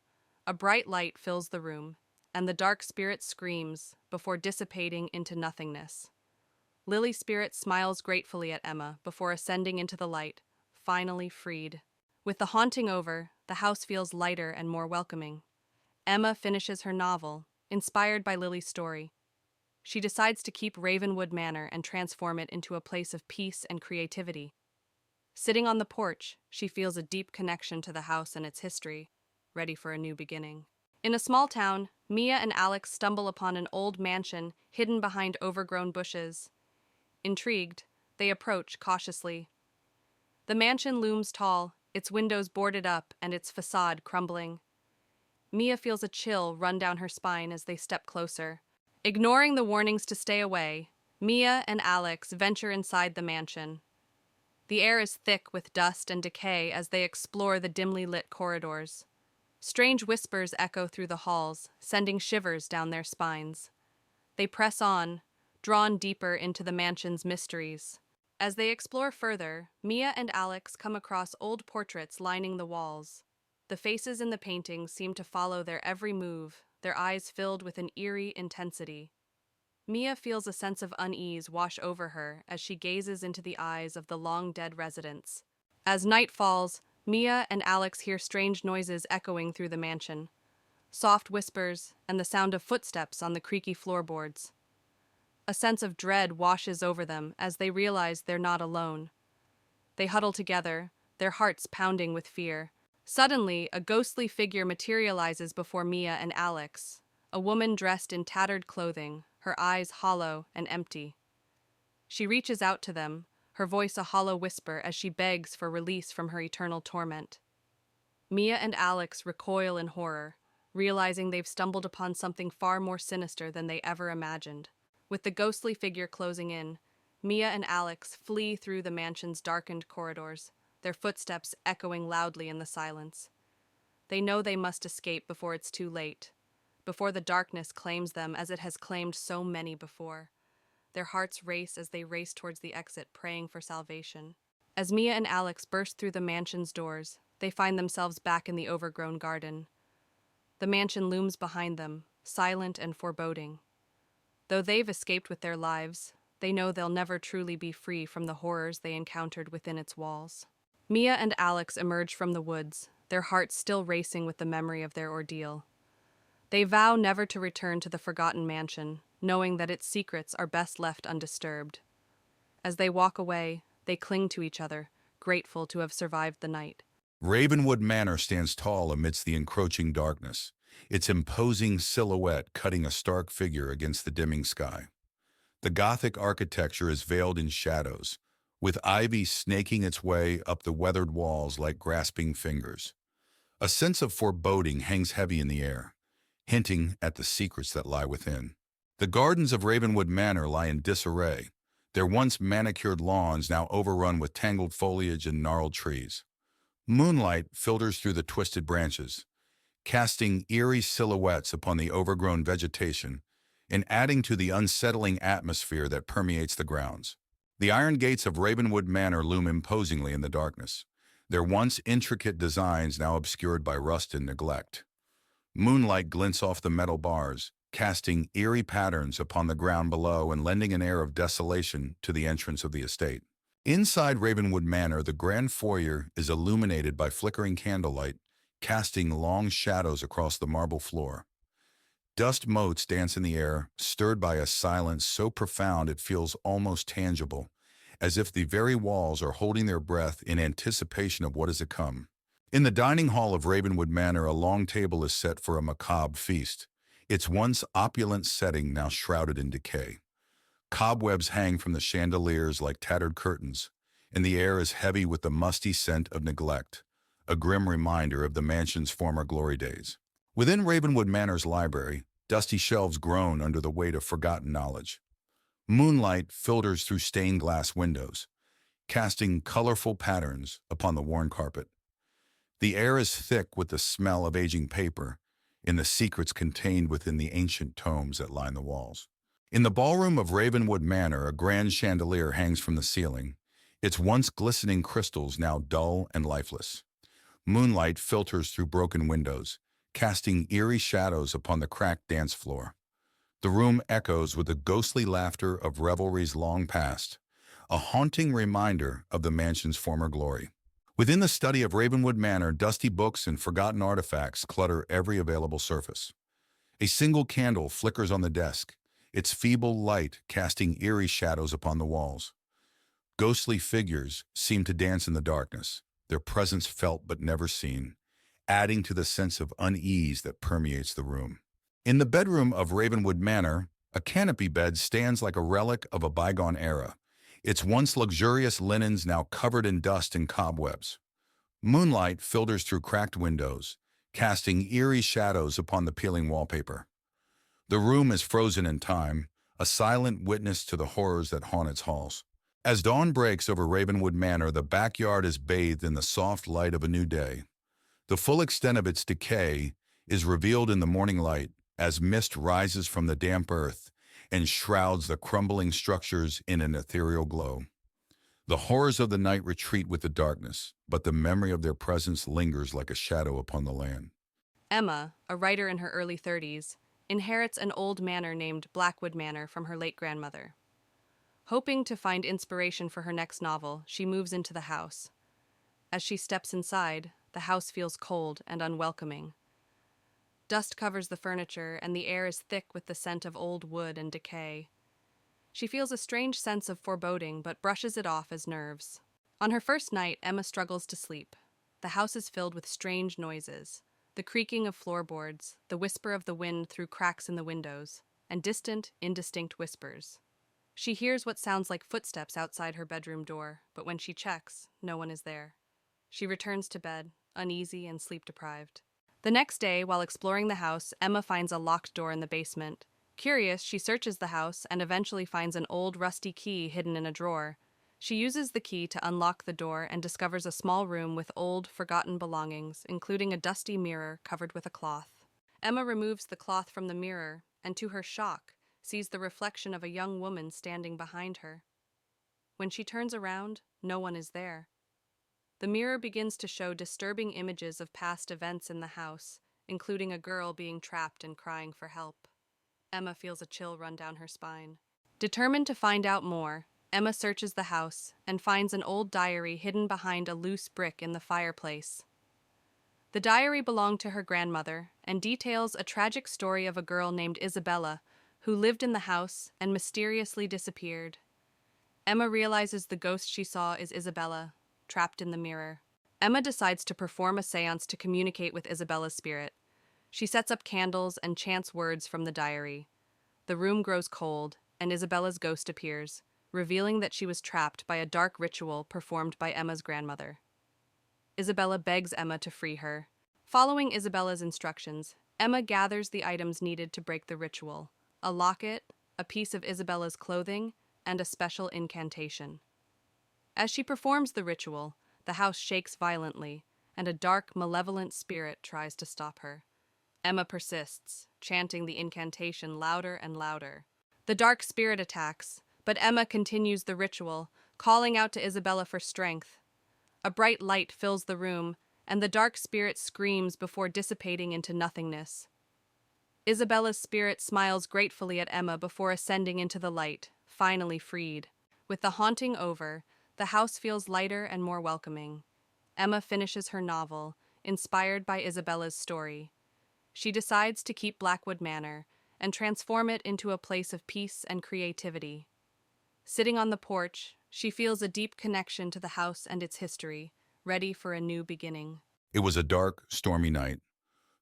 A bright light fills the room, and the dark spirit screams before dissipating into nothingness. Lily's spirit smiles gratefully at Emma before ascending into the light, finally freed. With the haunting over, the house feels lighter and more welcoming. Emma finishes her novel, inspired by Lily's story. She decides to keep Ravenwood Manor and transform it into a place of peace and creativity. Sitting on the porch, she feels a deep connection to the house and its history, ready for a new beginning. In a small town, Mia and Alex stumble upon an old mansion hidden behind overgrown bushes. Intrigued, they approach cautiously. The mansion looms tall, its windows boarded up and its facade crumbling. Mia feels a chill run down her spine as they step closer. Ignoring the warnings to stay away, Mia and Alex venture inside the mansion. The air is thick with dust and decay as they explore the dimly lit corridors. Strange whispers echo through the halls, sending shivers down their spines. They press on, drawn deeper into the mansion's mysteries. As they explore further, Mia and Alex come across old portraits lining the walls. The faces in the paintings seem to follow their every move, their eyes filled with an eerie intensity. Mia feels a sense of unease wash over her as she gazes into the eyes of the long-dead residents. As night falls, Mia and Alex hear strange noises echoing through the mansion. Soft whispers and the sound of footsteps on the creaky floorboards. A sense of dread washes over them as they realize they're not alone. They huddle together, their hearts pounding with fear. Suddenly, a ghostly figure materializes before Mia and Alex, a woman dressed in tattered clothing, her eyes hollow and empty. She reaches out to them, her voice a hollow whisper as she begs for release from her eternal torment. Mia and Alex recoil in horror, realizing they've stumbled upon something far more sinister than they ever imagined. With the ghostly figure closing in, Mia and Alex flee through the mansion's darkened corridors, their footsteps echoing loudly in the silence. They know they must escape before it's too late, before the darkness claims them as it has claimed so many before. Their hearts race as they race towards the exit, praying for salvation. As Mia and Alex burst through the mansion's doors, they find themselves back in the overgrown garden. The mansion looms behind them, silent and foreboding. Though they've escaped with their lives, they know they'll never truly be free from the horrors they encountered within its walls. Mia and Alex emerge from the woods, their hearts still racing with the memory of their ordeal. They vow never to return to the forgotten mansion, knowing that its secrets are best left undisturbed. As they walk away, they cling to each other, grateful to have survived the night. Ravenwood Manor stands tall amidst the encroaching darkness, its imposing silhouette cutting a stark figure against the dimming sky. The Gothic architecture is veiled in shadows, with ivy snaking its way up the weathered walls like grasping fingers. A sense of foreboding hangs heavy in the air, hinting at the secrets that lie within. The gardens of Ravenwood Manor lie in disarray, their once manicured lawns now overrun with tangled foliage and gnarled trees. Moonlight filters through the twisted branches, casting eerie silhouettes upon the overgrown vegetation and adding to the unsettling atmosphere that permeates the grounds. The iron gates of Ravenwood Manor loom imposingly in the darkness, their once intricate designs now obscured by rust and neglect. Moonlight glints off the metal bars, casting eerie patterns upon the ground below and lending an air of desolation to the entrance of the estate. Inside Ravenwood Manor, the grand foyer is illuminated by flickering candlelight, casting long shadows across the marble floor. Dust motes dance in the air, stirred by a silence so profound it feels almost tangible, as if the very walls are holding their breath in anticipation of what is to come. In the dining hall of Ravenwood Manor, a long table is set for a macabre feast, its once opulent setting now shrouded in decay. Cobwebs hang from the chandeliers like tattered curtains, and the air is heavy with the musty scent of neglect, a grim reminder of the mansion's former glory days. Within Ravenwood Manor's library, dusty shelves groan under the weight of forgotten knowledge. Moonlight filters through stained glass windows, casting colorful patterns upon the worn carpet. The air is thick with the smell of aging paper and the secrets contained within the ancient tomes that line the walls. In the ballroom of Ravenwood Manor, a grand chandelier hangs from the ceiling, its once glistening crystals now dull and lifeless. Moonlight filters through broken windows, casting eerie shadows upon the cracked dance floor. The room echoes with the ghostly laughter of revelries long past, a haunting reminder of the mansion's former glory. Within the study of Ravenwood Manor, dusty books and forgotten artifacts clutter every available surface. A single candle flickers on the desk, its feeble light casting eerie shadows upon the walls. Ghostly figures seem to dance in the darkness, their presence felt but never seen, adding to the sense of unease that permeates the room. In the bedroom of Ravenwood Manor, a canopy bed stands like a relic of a bygone era, its once luxurious linens now covered in dust and cobwebs. Moonlight filters through cracked windows, casting eerie shadows upon the peeling wallpaper. The room is frozen in time, a silent witness to the horrors that haunt its halls. As dawn breaks over Ravenwood Manor, the backyard is bathed in the soft light of a new day. The full extent of its decay is revealed in the morning light as mist rises from the damp earth and shrouds the crumbling structures in an ethereal glow. The horrors of the night retreat with the darkness, but the memory of their presence lingers like a shadow upon the land. Emma, a writer in her early 30s, inherits an old manor named Blackwood Manor from her late grandmother. Hoping to find inspiration for her next novel, she moves into the house. As she steps inside, the house feels cold and unwelcoming. Dust covers the furniture, and the air is thick with the scent of old wood and decay. She feels a strange sense of foreboding, but brushes it off as nerves. On her first night, Emma struggles to sleep. The house is filled with strange noises, the creaking of floorboards, the whisper of the wind through cracks in the windows, and distant, indistinct whispers. She hears what sounds like footsteps outside her bedroom door, but when she checks, no one is there. She returns to bed, uneasy and sleep-deprived. The next day, while exploring the house, Emma finds a locked door in the basement. Curious, she searches the house and eventually finds an old rusty key hidden in a drawer. She uses the key to unlock the door and discovers a small room with old, forgotten belongings, including a dusty mirror covered with a cloth. Emma removes the cloth from the mirror and, to her shock, sees the reflection of a young woman standing behind her. When she turns around, no one is there. The mirror begins to show disturbing images of past events in the house, including a girl being trapped and crying for help. Emma feels a chill run down her spine. Determined to find out more, Emma searches the house and finds an old diary hidden behind a loose brick in the fireplace. The diary belonged to her grandmother and details a tragic story of a girl named Isabella who lived in the house and mysteriously disappeared. Emma realizes the ghost she saw is Isabella, trapped in the mirror. Emma decides to perform a séance to communicate with Isabella's spirit. She sets up candles and chants words from the diary. The room grows cold, and Isabella's ghost appears, revealing that she was trapped by a dark ritual performed by Emma's grandmother. Isabella begs Emma to free her. Following Isabella's instructions, Emma gathers the items needed to break the ritual: a locket, a piece of Isabella's clothing, and a special incantation. As she performs the ritual, the house shakes violently, and a dark, malevolent spirit tries to stop her. Emma persists, chanting the incantation louder and louder. The dark spirit attacks, but Emma continues the ritual, calling out to Isabella for strength. A bright light fills the room, and the dark spirit screams before dissipating into nothingness. Isabella's spirit smiles gratefully at Emma before ascending into the light, finally freed. With the haunting over, the house feels lighter and more welcoming. Emma finishes her novel, inspired by Isabella's story. She decides to keep Blackwood Manor and transform it into a place of peace and creativity. Sitting on the porch, she feels a deep connection to the house and its history, ready for a new beginning. It was a dark, stormy night.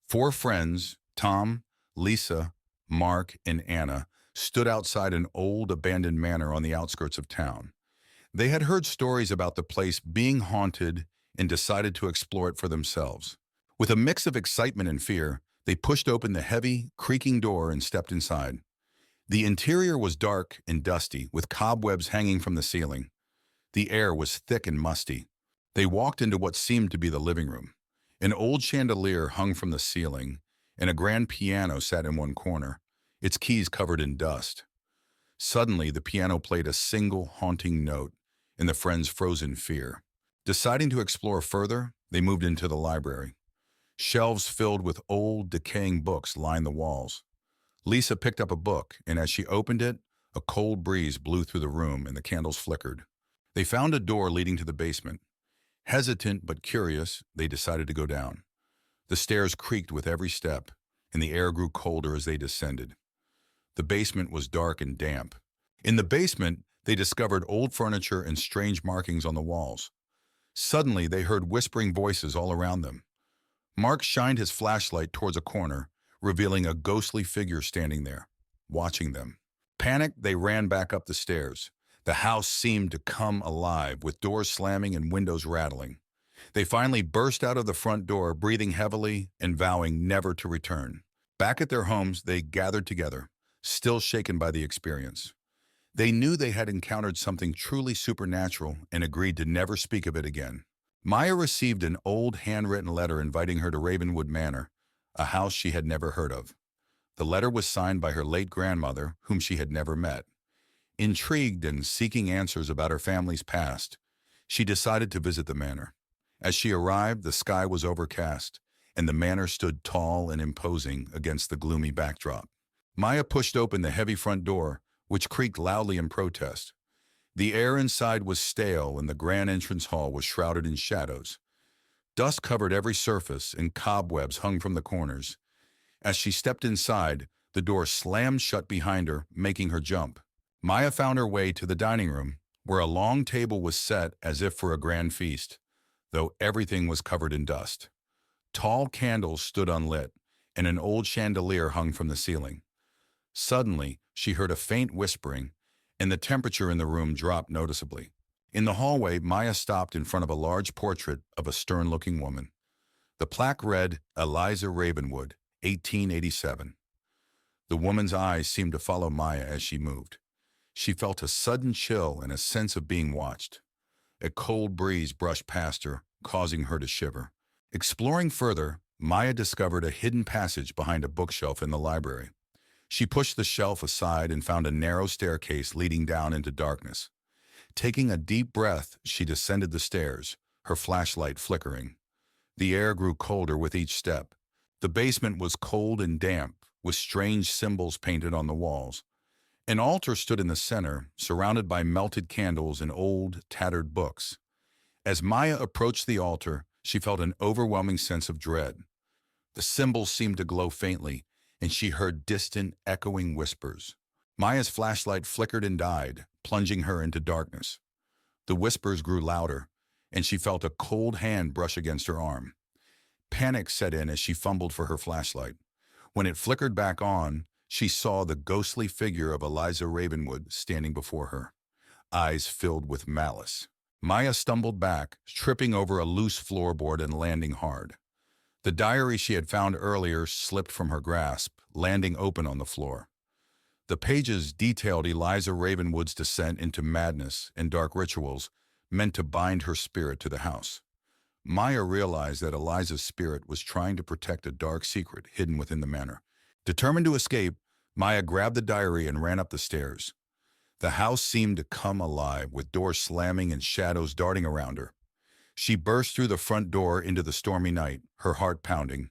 Four friends, Tom, Lisa, Mark, and Anna, stood outside an old, abandoned manor on the outskirts of town. They had heard stories about the place being haunted and decided to explore it for themselves. With a mix of excitement and fear, they pushed open the heavy, creaking door and stepped inside. The interior was dark and dusty, with cobwebs hanging from the ceiling. The air was thick and musty. They walked into what seemed to be the living room. An old chandelier hung from the ceiling, and a grand piano sat in one corner, its keys covered in dust. Suddenly, the piano played a single haunting note, and the friends froze in fear. Deciding to explore further, they moved into the library. Shelves filled with old, decaying books lined the walls. Lisa picked up a book, and as she opened it, a cold breeze blew through the room and the candles flickered. They found a door leading to the basement. Hesitant but curious, they decided to go down. The stairs creaked with every step, and the air grew colder as they descended. The basement was dark and damp. In the basement, they discovered old furniture and strange markings on the walls. Suddenly, they heard whispering voices all around them. Mark shined his flashlight towards a corner, revealing a ghostly figure standing there, watching them. Panicked, they ran back up the stairs. The house seemed to come alive, with doors slamming and windows rattling. They finally burst out of the front door, breathing heavily and vowing never to return. Back at their homes, they gathered together, still shaken by the experience. They knew they had encountered something truly supernatural and agreed to never speak of it again. Maya received an old handwritten letter inviting her to Ravenwood Manor, a house she had never heard of. The letter was signed by her late grandmother, whom she had never met. Intrigued and seeking answers about her family's past, she decided to visit the manor. As she arrived, the sky was overcast, and the manor stood tall and imposing against the gloomy backdrop. Maya pushed open the heavy front door, which creaked loudly in protest. The air inside was stale, and the grand entrance hall was shrouded in shadows. Dust covered every surface, and cobwebs hung from the corners. As she stepped inside, the door slammed shut behind her, making her jump. Maya found her way to the dining room, where a long table was set as if for a grand feast, though everything was covered in dust. Tall candles stood unlit, and an old chandelier hung from the ceiling. Suddenly, she heard a faint whispering, and the temperature in the room dropped noticeably. In the hallway, Maya stopped in front of a large portrait of a stern-looking woman. The plaque read, "Eliza Ravenwood, 1887. The woman's eyes seemed to follow Maya as she moved. She felt a sudden chill and a sense of being watched. A cold breeze brushed past her, causing her to shiver. Exploring further, Maya discovered a hidden passage behind a bookshelf in the library. She pushed the shelf aside and found a narrow staircase leading down into darkness. Taking a deep breath, she descended the stairs, her flashlight flickering. The air grew colder with each step. The basement was cold and damp, with strange symbols painted on the walls. An altar stood in the center, surrounded by melted candles and old, tattered books. As Maya approached the altar, she felt an overwhelming sense of dread. The symbols seemed to glow faintly, and she heard distant, echoing whispers. Maya's flashlight flickered and died, plunging her into darkness. The whispers grew louder, and she felt a cold hand brush against her arm. Panic set in as she fumbled for her flashlight. When it flickered back on, she saw the ghostly figure of Eliza Ravenwood standing before her, eyes filled with malice. Maya stumbled back, tripping over a loose floorboard and landing hard. The diary she had found earlier slipped from her grasp, landing open on the floor. The pages detailed Eliza Ravenwood's descent into madness and dark rituals meant to bind her spirit to the house. Maya realized that Eliza's spirit was trying to protect a dark secret hidden within the manor. Determined to escape, Maya grabbed the diary and ran up the stairs. The house seemed to come alive, with doors slamming and shadows darting around her. She burst through the front door into the stormy night, her heart pounding.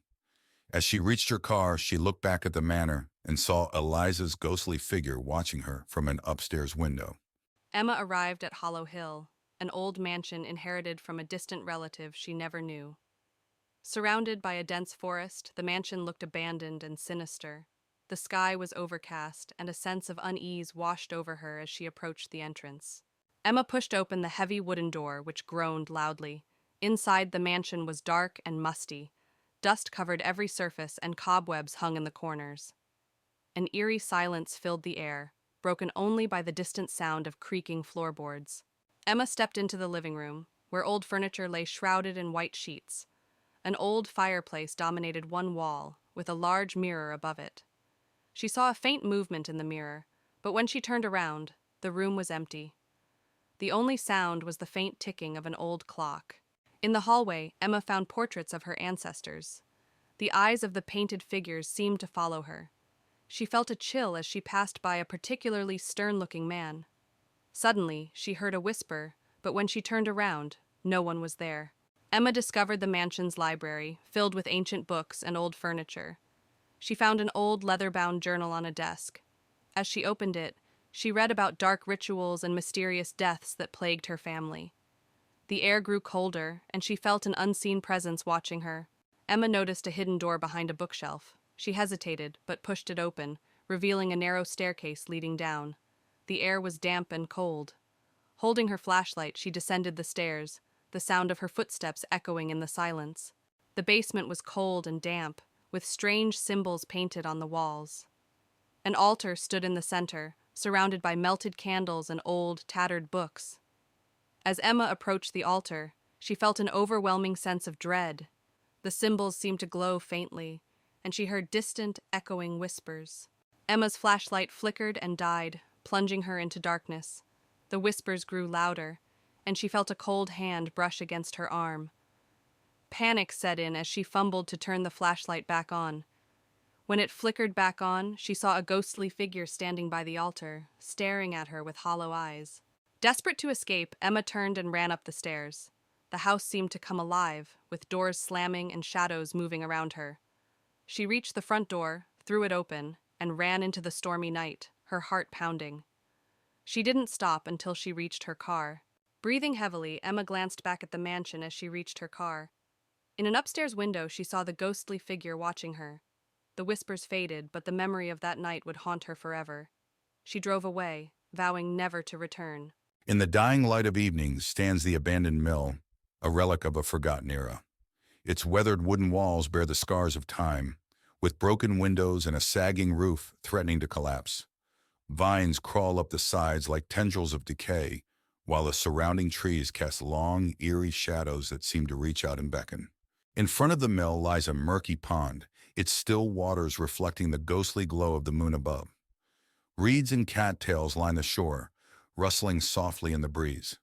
As she reached her car, she looked back at the manor and saw Eliza's ghostly figure watching her from an upstairs window. Emma arrived at Hollow Hill, an old mansion inherited from a distant relative she never knew. Surrounded by a dense forest, the mansion looked abandoned and sinister. The sky was overcast, and a sense of unease washed over her as she approached the entrance. Emma pushed open the heavy wooden door, which groaned loudly. Inside, the mansion was dark and musty. Dust covered every surface and cobwebs hung in the corners. An eerie silence filled the air, broken only by the distant sound of creaking floorboards. Emma stepped into the living room, where old furniture lay shrouded in white sheets. An old fireplace dominated one wall, with a large mirror above it. She saw a faint movement in the mirror, but when she turned around, the room was empty. The only sound was the faint ticking of an old clock. In the hallway, Emma found portraits of her ancestors. The eyes of the painted figures seemed to follow her. She felt a chill as she passed by a particularly stern-looking man. Suddenly, she heard a whisper, but when she turned around, no one was there. Emma discovered the mansion's library, filled with ancient books and old furniture. She found an old leather-bound journal on a desk. As she opened it, she read about dark rituals and mysterious deaths that plagued her family. The air grew colder, and she felt an unseen presence watching her. Emma noticed a hidden door behind a bookshelf. She hesitated, but pushed it open, revealing a narrow staircase leading down. The air was damp and cold. Holding her flashlight, she descended the stairs, the sound of her footsteps echoing in the silence. The basement was cold and damp, with strange symbols painted on the walls. An altar stood in the center, surrounded by melted candles and old, tattered books. As Emma approached the altar, she felt an overwhelming sense of dread. The symbols seemed to glow faintly, and she heard distant, echoing whispers. Emma's flashlight flickered and died, plunging her into darkness. The whispers grew louder, and she felt a cold hand brush against her arm. Panic set in as she fumbled to turn the flashlight back on. When it flickered back on, she saw a ghostly figure standing by the altar, staring at her with hollow eyes. Desperate to escape, Emma turned and ran up the stairs. The house seemed to come alive, with doors slamming and shadows moving around her. She reached the front door, threw it open, and ran into the stormy night, her heart pounding. She didn't stop until she reached her car. Breathing heavily, Emma glanced back at the mansion as she reached her car. In an upstairs window, she saw the ghostly figure watching her. The whispers faded, but the memory of that night would haunt her forever. She drove away, vowing never to return. In the dying light of evening stands the abandoned mill, a relic of a forgotten era. Its weathered wooden walls bear the scars of time, with broken windows and a sagging roof threatening to collapse. Vines crawl up the sides like tendrils of decay, while the surrounding trees cast long, eerie shadows that seem to reach out and beckon. In front of the mill lies a murky pond, its still waters reflecting the ghostly glow of the moon above. Reeds and cattails line the shore, rustling softly in the breeze.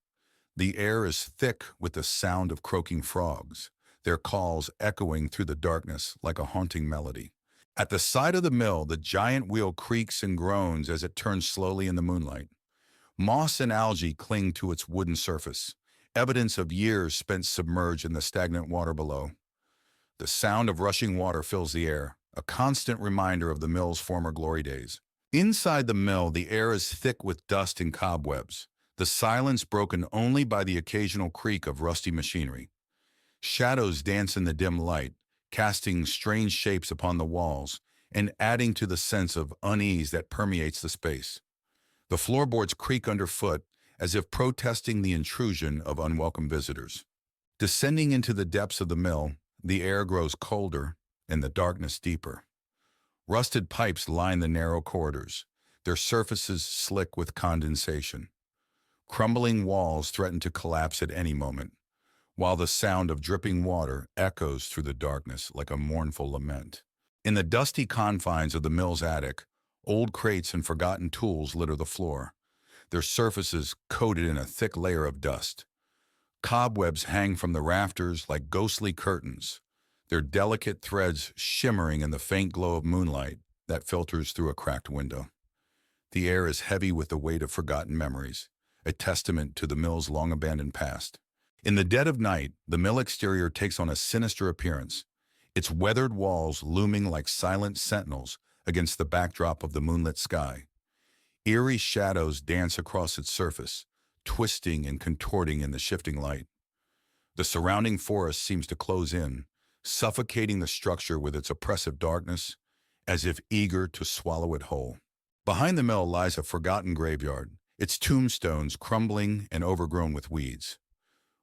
The air is thick with the sound of croaking frogs, their calls echoing through the darkness like a haunting melody. At the side of the mill, the giant wheel creaks and groans as it turns slowly in the moonlight. Moss and algae cling to its wooden surface, evidence of years spent submerged in the stagnant water below. The sound of rushing water fills the air, a constant reminder of the mill's former glory days. Inside the mill, the air is thick with dust and cobwebs, the silence broken only by the occasional creak of rusty machinery. Shadows dance in the dim light, casting strange shapes upon the walls and adding to the sense of unease that permeates the space. The floorboards creak underfoot as if protesting the intrusion of unwelcome visitors. Descending into the depths of the mill, the air grows colder and the darkness deeper. Rusted pipes line the narrow corridors, their surfaces slick with condensation. Crumbling walls threaten to collapse at any moment, while the sound of dripping water echoes through the darkness like a mournful lament. In the dusty confines of the mill's attic, old crates and forgotten tools litter the floor, their surfaces coated in a thick layer of dust. Cobwebs hang from the rafters like ghostly curtains, their delicate threads shimmering in the faint glow of moonlight that filters through a cracked window. The air is heavy with the weight of forgotten memories, a testament to the mill's long-abandoned past. In the dead of night, the mill exterior takes on a sinister appearance, its weathered walls looming like silent sentinels against the backdrop of the moonlit sky. Eerie shadows dance across its surface, twisting and contorting in the shifting light. The surrounding forest seems to close in, suffocating the structure with its oppressive darkness, as if eager to swallow it whole. Behind the mill lies a forgotten graveyard, its tombstones crumbling and overgrown with weeds.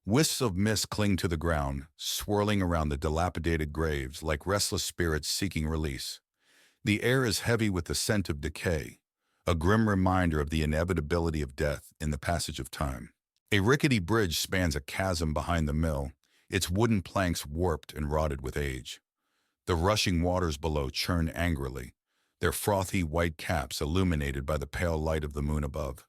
Wisps of mist cling to the ground, swirling around the dilapidated graves like restless spirits seeking release. The air is heavy with the scent of decay, a grim reminder of the inevitability of death in the passage of time. A rickety bridge spans a chasm behind the mill, its wooden planks warped and rotted with age. The rushing waters below churn angrily, their frothy white caps illuminated by the pale light of the moon above.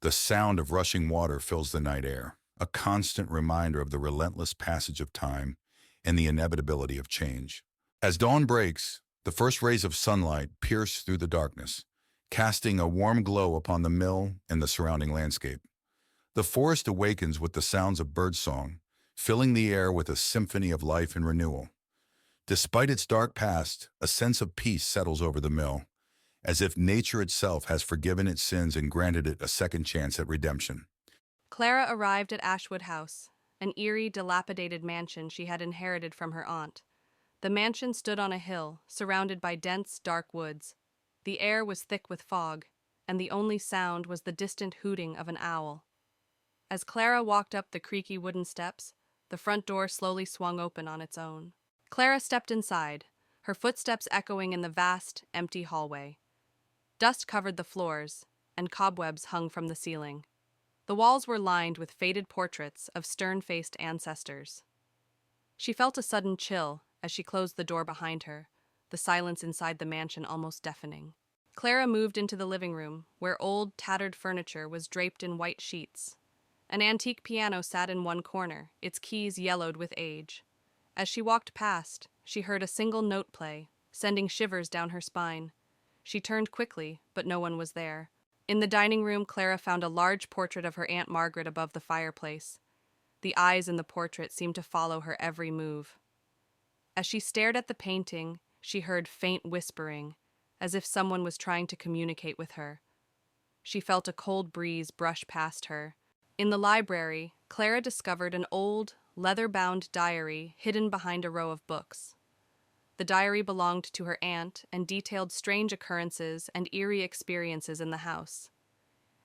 The sound of rushing water fills the night air, a constant reminder of the relentless passage of time and the inevitability of change. As dawn breaks, the first rays of sunlight pierce through the darkness, casting a warm glow upon the mill and the surrounding landscape. The forest awakens with the sounds of birdsong, filling the air with a symphony of life and renewal. Despite its dark past, a sense of peace settles over the mill, as if nature itself has forgiven its sins and granted it a second chance at redemption. Clara arrived at Ashwood House, an eerie, dilapidated mansion she had inherited from her aunt. The mansion stood on a hill, surrounded by dense, dark woods. The air was thick with fog, and the only sound was the distant hooting of an owl. As Clara walked up the creaky wooden steps, the front door slowly swung open on its own. Clara stepped inside, her footsteps echoing in the vast, empty hallway. Dust covered the floors, and cobwebs hung from the ceiling. The walls were lined with faded portraits of stern-faced ancestors. She felt a sudden chill as she closed the door behind her, the silence inside the mansion almost deafening. Clara moved into the living room, where old, tattered furniture was draped in white sheets. An antique piano sat in one corner, its keys yellowed with age. As she walked past, she heard a single note play, sending shivers down her spine. She turned quickly, but no one was there. In the dining room, Clara found a large portrait of her Aunt Margaret above the fireplace. The eyes in the portrait seemed to follow her every move. As she stared at the painting, she heard faint whispering, as if someone was trying to communicate with her. She felt a cold breeze brush past her. In the library, Clara discovered an old, leather-bound diary hidden behind a row of books. The diary belonged to her aunt and detailed strange occurrences and eerie experiences in the house.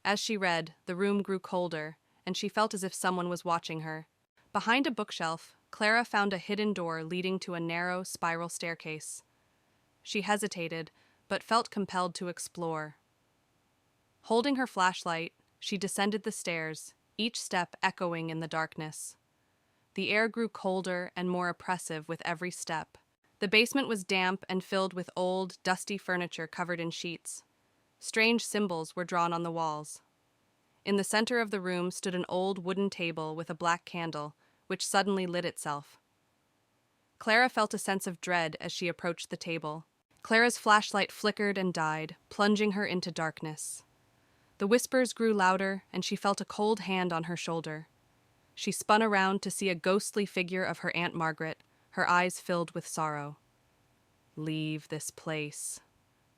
As she read, the room grew colder, and she felt as if someone was watching her. Behind a bookshelf, Clara found a hidden door leading to a narrow, spiral staircase. She hesitated, but felt compelled to explore. Holding her flashlight, she descended the stairs, each step echoing in the darkness. The air grew colder and more oppressive with every step. The basement was damp and filled with old, dusty furniture covered in sheets. Strange symbols were drawn on the walls. In the center of the room stood an old wooden table with a black candle, which suddenly lit itself. Clara felt a sense of dread as she approached the table. Clara's flashlight flickered and died, plunging her into darkness. The whispers grew louder, and she felt a cold hand on her shoulder. She spun around to see a ghostly figure of her Aunt Margaret, her eyes filled with sorrow. "Leave this place,"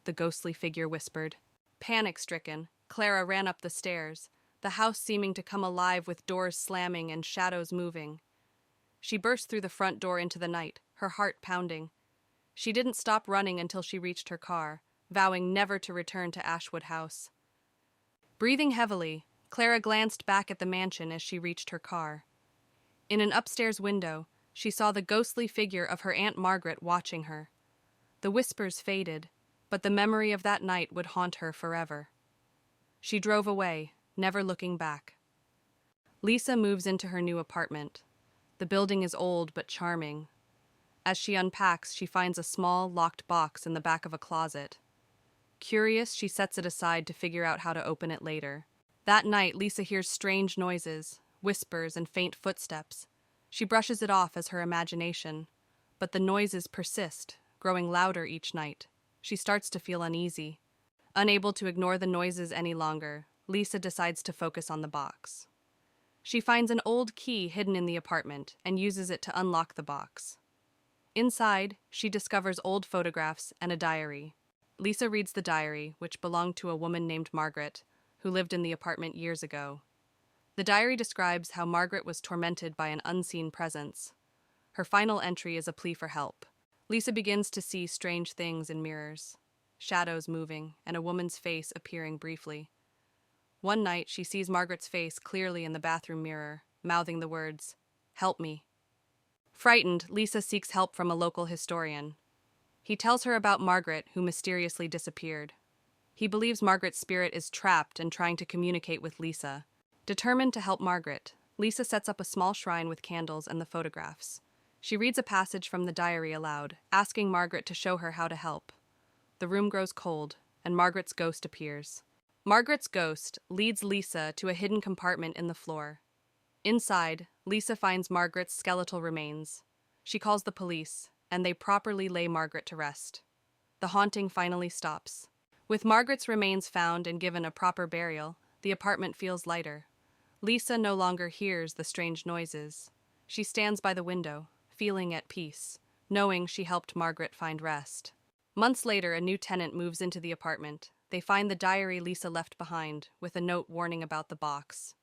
the ghostly figure whispered. Panic-stricken, Clara ran up the stairs, the house seeming to come alive with doors slamming and shadows moving. She burst through the front door into the night, her heart pounding. She didn't stop running until she reached her car, vowing never to return to Ashwood House. Breathing heavily, Clara glanced back at the mansion as she reached her car. In an upstairs window, she saw the ghostly figure of her Aunt Margaret watching her. The whispers faded, but the memory of that night would haunt her forever. She drove away, never looking back. Lisa moves into her new apartment. The building is old but charming. As she unpacks, she finds a small, locked box in the back of a closet. Curious, she sets it aside to figure out how to open it later. That night, Lisa hears strange noises, whispers, and faint footsteps. She brushes it off as her imagination, but the noises persist, growing louder each night. She starts to feel uneasy. Unable to ignore the noises any longer, Lisa decides to focus on the box. She finds an old key hidden in the apartment and uses it to unlock the box. Inside, she discovers old photographs and a diary. Lisa reads the diary, which belonged to a woman named Margaret, who lived in the apartment years ago. The diary describes how Margaret was tormented by an unseen presence. Her final entry is a plea for help. Lisa begins to see strange things in mirrors, shadows moving, and a woman's face appearing briefly. One night, she sees Margaret's face clearly in the bathroom mirror, mouthing the words, "Help me." Frightened, Lisa seeks help from a local historian. He tells her about Margaret, who mysteriously disappeared. He believes Margaret's spirit is trapped and trying to communicate with Lisa. Determined to help Margaret, Lisa sets up a small shrine with candles and the photographs. She reads a passage from the diary aloud, asking Margaret to show her how to help. The room grows cold, and Margaret's ghost appears. Margaret's ghost leads Lisa to a hidden compartment in the floor. Inside, Lisa finds Margaret's skeletal remains. She calls the police, and they properly lay Margaret to rest. The haunting finally stops. With Margaret's remains found and given a proper burial, the apartment feels lighter. Lisa no longer hears the strange noises. She stands by the window, feeling at peace, knowing she helped Margaret find rest. Months later, a new tenant moves into the apartment. They find the diary Lisa left behind, with a note warning about the box.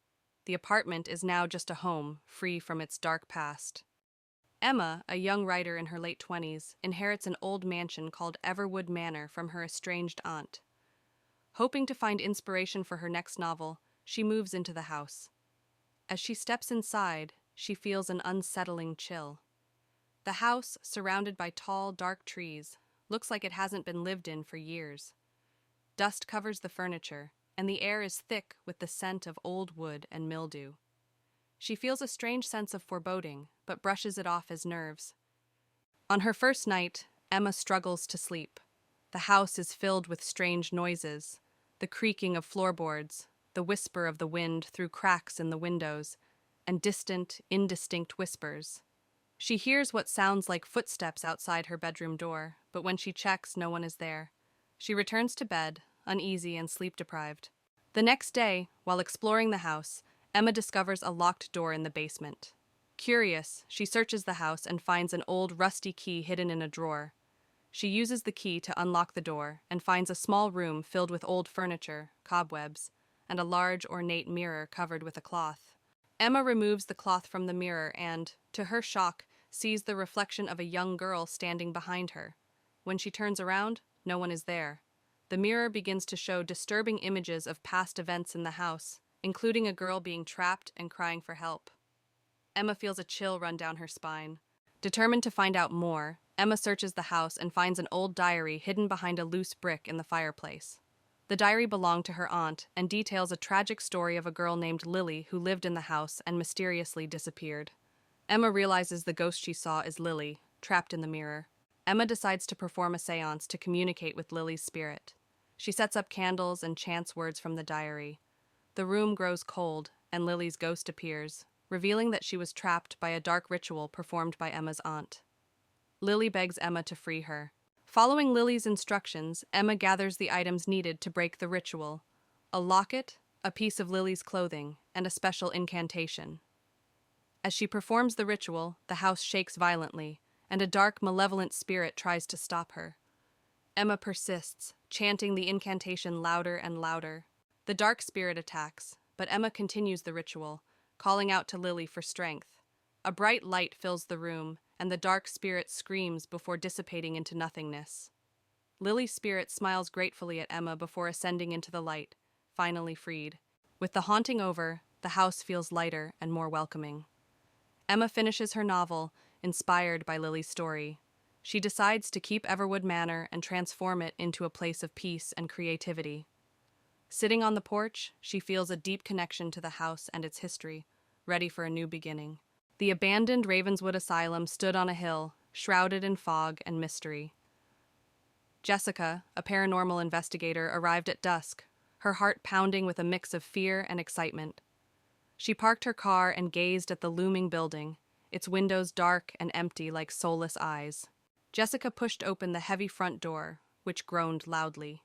The apartment is now just a home, free from its dark past. Emma, a young writer in her late 20s, inherits an old mansion called Briwood Manor from her estranged aunt. Hoping to find inspiration for her next novel, she moves into the house. As she steps inside, she feels an unsettling chill. The house, surrounded by tall, dark trees, looks like it hasn't been lived in for years. Dust covers the furniture, and the air is thick with the scent of old wood and mildew. She feels a strange sense of foreboding, but brushes it off as nerves. On her first night, Emma struggles to sleep. The house is filled with strange noises, the creaking of floorboards, the whisper of the wind through cracks in the windows, and distant, indistinct whispers. She hears what sounds like footsteps outside her bedroom door, but when she checks, no one is there. She returns to bed, uneasy and sleep-deprived. The next day, while exploring the house, Emma discovers a locked door in the basement. Curious, she searches the house and finds an old rusty key hidden in a drawer. She uses the key to unlock the door and finds a small room filled with old furniture, cobwebs, and a large, ornate mirror covered with a cloth. Emma removes the cloth from the mirror and, to her shock, sees the reflection of a young girl standing behind her. When she turns around, no one is there. The mirror begins to show disturbing images of past events in the house, including a girl being trapped and crying for help. Emma feels a chill run down her spine. Determined to find out more, Emma searches the house and finds an old diary hidden behind a loose brick in the fireplace. The diary belonged to her aunt and details a tragic story of a girl named Lily who lived in the house and mysteriously disappeared. Emma realizes the ghost she saw is Lily, trapped in the mirror. Emma decides to perform a seance to communicate with Lily's spirit. She sets up candles and chants words from the diary. The room grows cold, and Lily's ghost appears, revealing that she was trapped by a dark ritual performed by Emma's aunt. Lily begs Emma to free her. Following Lily's instructions, Emma gathers the items needed to break the ritual: a locket, a piece of Lily's clothing, and a special incantation. As she performs the ritual, the house shakes violently, and a dark, malevolent spirit tries to stop her. Emma persists, chanting the incantation louder and louder. The dark spirit attacks, but Emma continues the ritual, calling out to Lily for strength. A bright light fills the room, and the dark spirit screams before dissipating into nothingness. Lily's spirit smiles gratefully at Emma before ascending into the light, finally freed. With the haunting over, the house feels lighter and more welcoming. Emma finishes her novel, inspired by Lily's story. She decides to keep Briwood Manor and transform it into a place of peace and creativity. Sitting on the porch, she feels a deep connection to the house and its history, ready for a new beginning. The abandoned Ravenswood Asylum stood on a hill, shrouded in fog and mystery. Jessica, a paranormal investigator, arrived at dusk, her heart pounding with a mix of fear and excitement. She parked her car and gazed at the looming building, its windows dark and empty like soulless eyes. Jessica pushed open the heavy front door, which groaned loudly.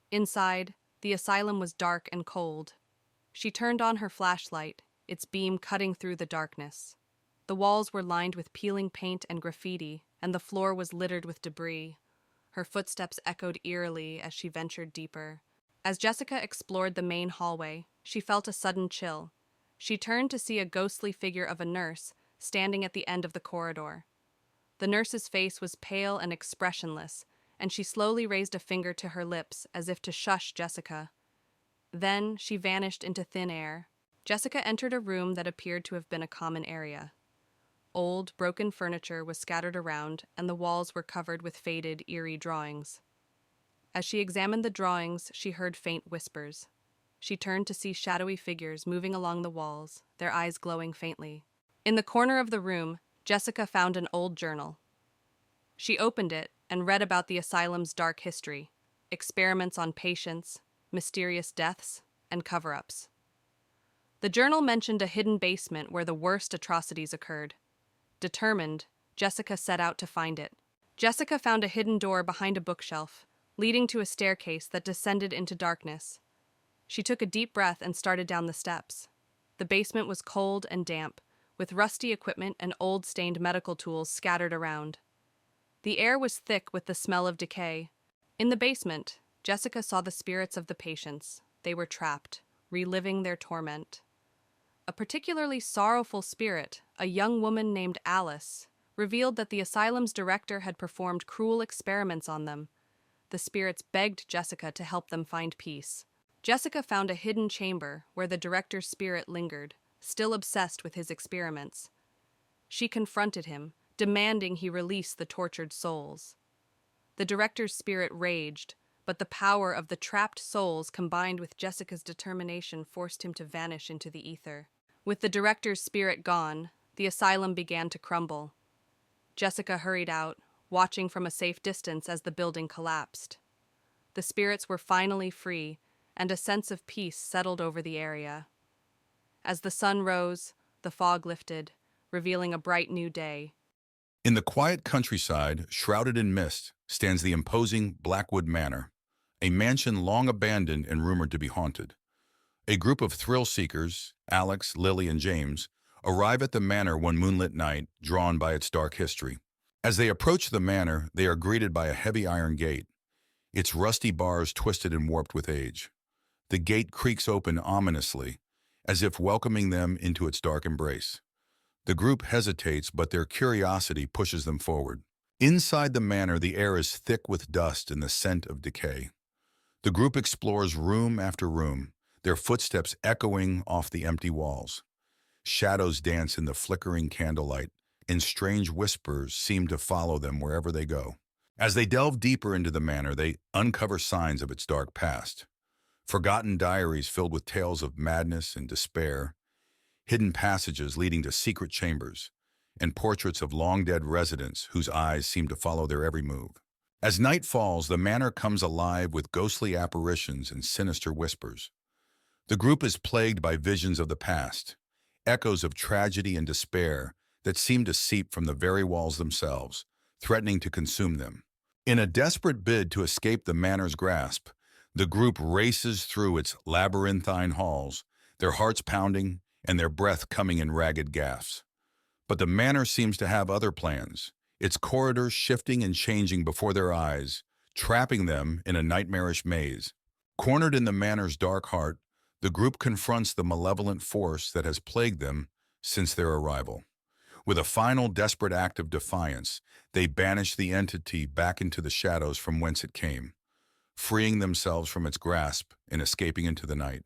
Inside, the asylum was dark and cold. She turned on her flashlight, its beam cutting through the darkness. The walls were lined with peeling paint and graffiti, and the floor was littered with debris. Her footsteps echoed eerily as she ventured deeper. As Jessica explored the main hallway, she felt a sudden chill. She turned to see a ghostly figure of a nurse standing at the end of the corridor. The nurse's face was pale and expressionless, and she slowly raised a finger to her lips as if to shush Jessica. Then she vanished into thin air. Jessica entered a room that appeared to have been a common area. Old, broken furniture was scattered around, and the walls were covered with faded, eerie drawings. As she examined the drawings, she heard faint whispers. She turned to see shadowy figures moving along the walls, their eyes glowing faintly. In the corner of the room, Jessica found an old journal. She opened it and read about the asylum's dark history, experiments on patients, mysterious deaths, and cover-ups. The journal mentioned a hidden basement where the worst atrocities occurred. Determined, Jessica set out to find it. Jessica found a hidden door behind a bookshelf, leading to a staircase that descended into darkness. She took a deep breath and started down the steps. The basement was cold and damp, with rusty equipment and old stained medical tools scattered around. The air was thick with the smell of decay. In the basement, Jessica saw the spirits of the patients. They were trapped, reliving their torment. A particularly sorrowful spirit, a young woman named Alice, revealed that the asylum's director had performed cruel experiments on them. The spirits begged Jessica to help them find peace. Jessica found a hidden chamber where the director's spirit lingered, still obsessed with his experiments. She confronted him, demanding he release the tortured souls. The director's spirit raged, but the power of the trapped souls combined with Jessica's determination forced him to vanish into the ether. With the director's spirit gone, the asylum began to crumble. Jessica hurried out, watching from a safe distance as the building collapsed. The spirits were finally free, and a sense of peace settled over the area. As the sun rose, the fog lifted, revealing a bright new day. In the quiet countryside, shrouded in mist, stands the imposing Briwood Manor, a mansion long abandoned and rumored to be haunted. A group of thrill-seekers, Alex, Lily, and James, arrive at the manor one moonlit night, drawn by its dark history. As they approach the manor, they are greeted by a heavy iron gate, its rusty bars twisted and warped with age. The gate creaks open ominously, as if welcoming them into its dark embrace. The group hesitates, but their curiosity pushes them forward. Inside the manor, the air is thick with dust and the scent of decay. The group explores room after room, their footsteps echoing off the empty walls. Shadows dance in the flickering candlelight, and strange whispers seem to follow them wherever they go. As they delve deeper into the manor, they uncover signs of its dark past. Forgotten diaries filled with tales of madness and despair, hidden passages leading to secret chambers, and portraits of long-dead residents whose eyes seem to follow their every move. As night falls, the manor comes alive with ghostly apparitions and sinister whispers. The group is plagued by visions of the past, echoes of tragedy and despair that seem to seep from the very walls themselves, threatening to consume them. In a desperate bid to escape the manor's grasp, the group races through its labyrinthine halls, their hearts pounding and their breath coming in ragged gasps. But the manor seems to have other plans, its corridors shifting and changing before their eyes, trapping them in a nightmarish maze. Cornered in the manor's dark heart, the group confronts the malevolent force that has plagued them since their arrival. With a final desperate act of defiance, they banish the entity back into the shadows from whence it came, freeing themselves from its grasp and escaping into the night.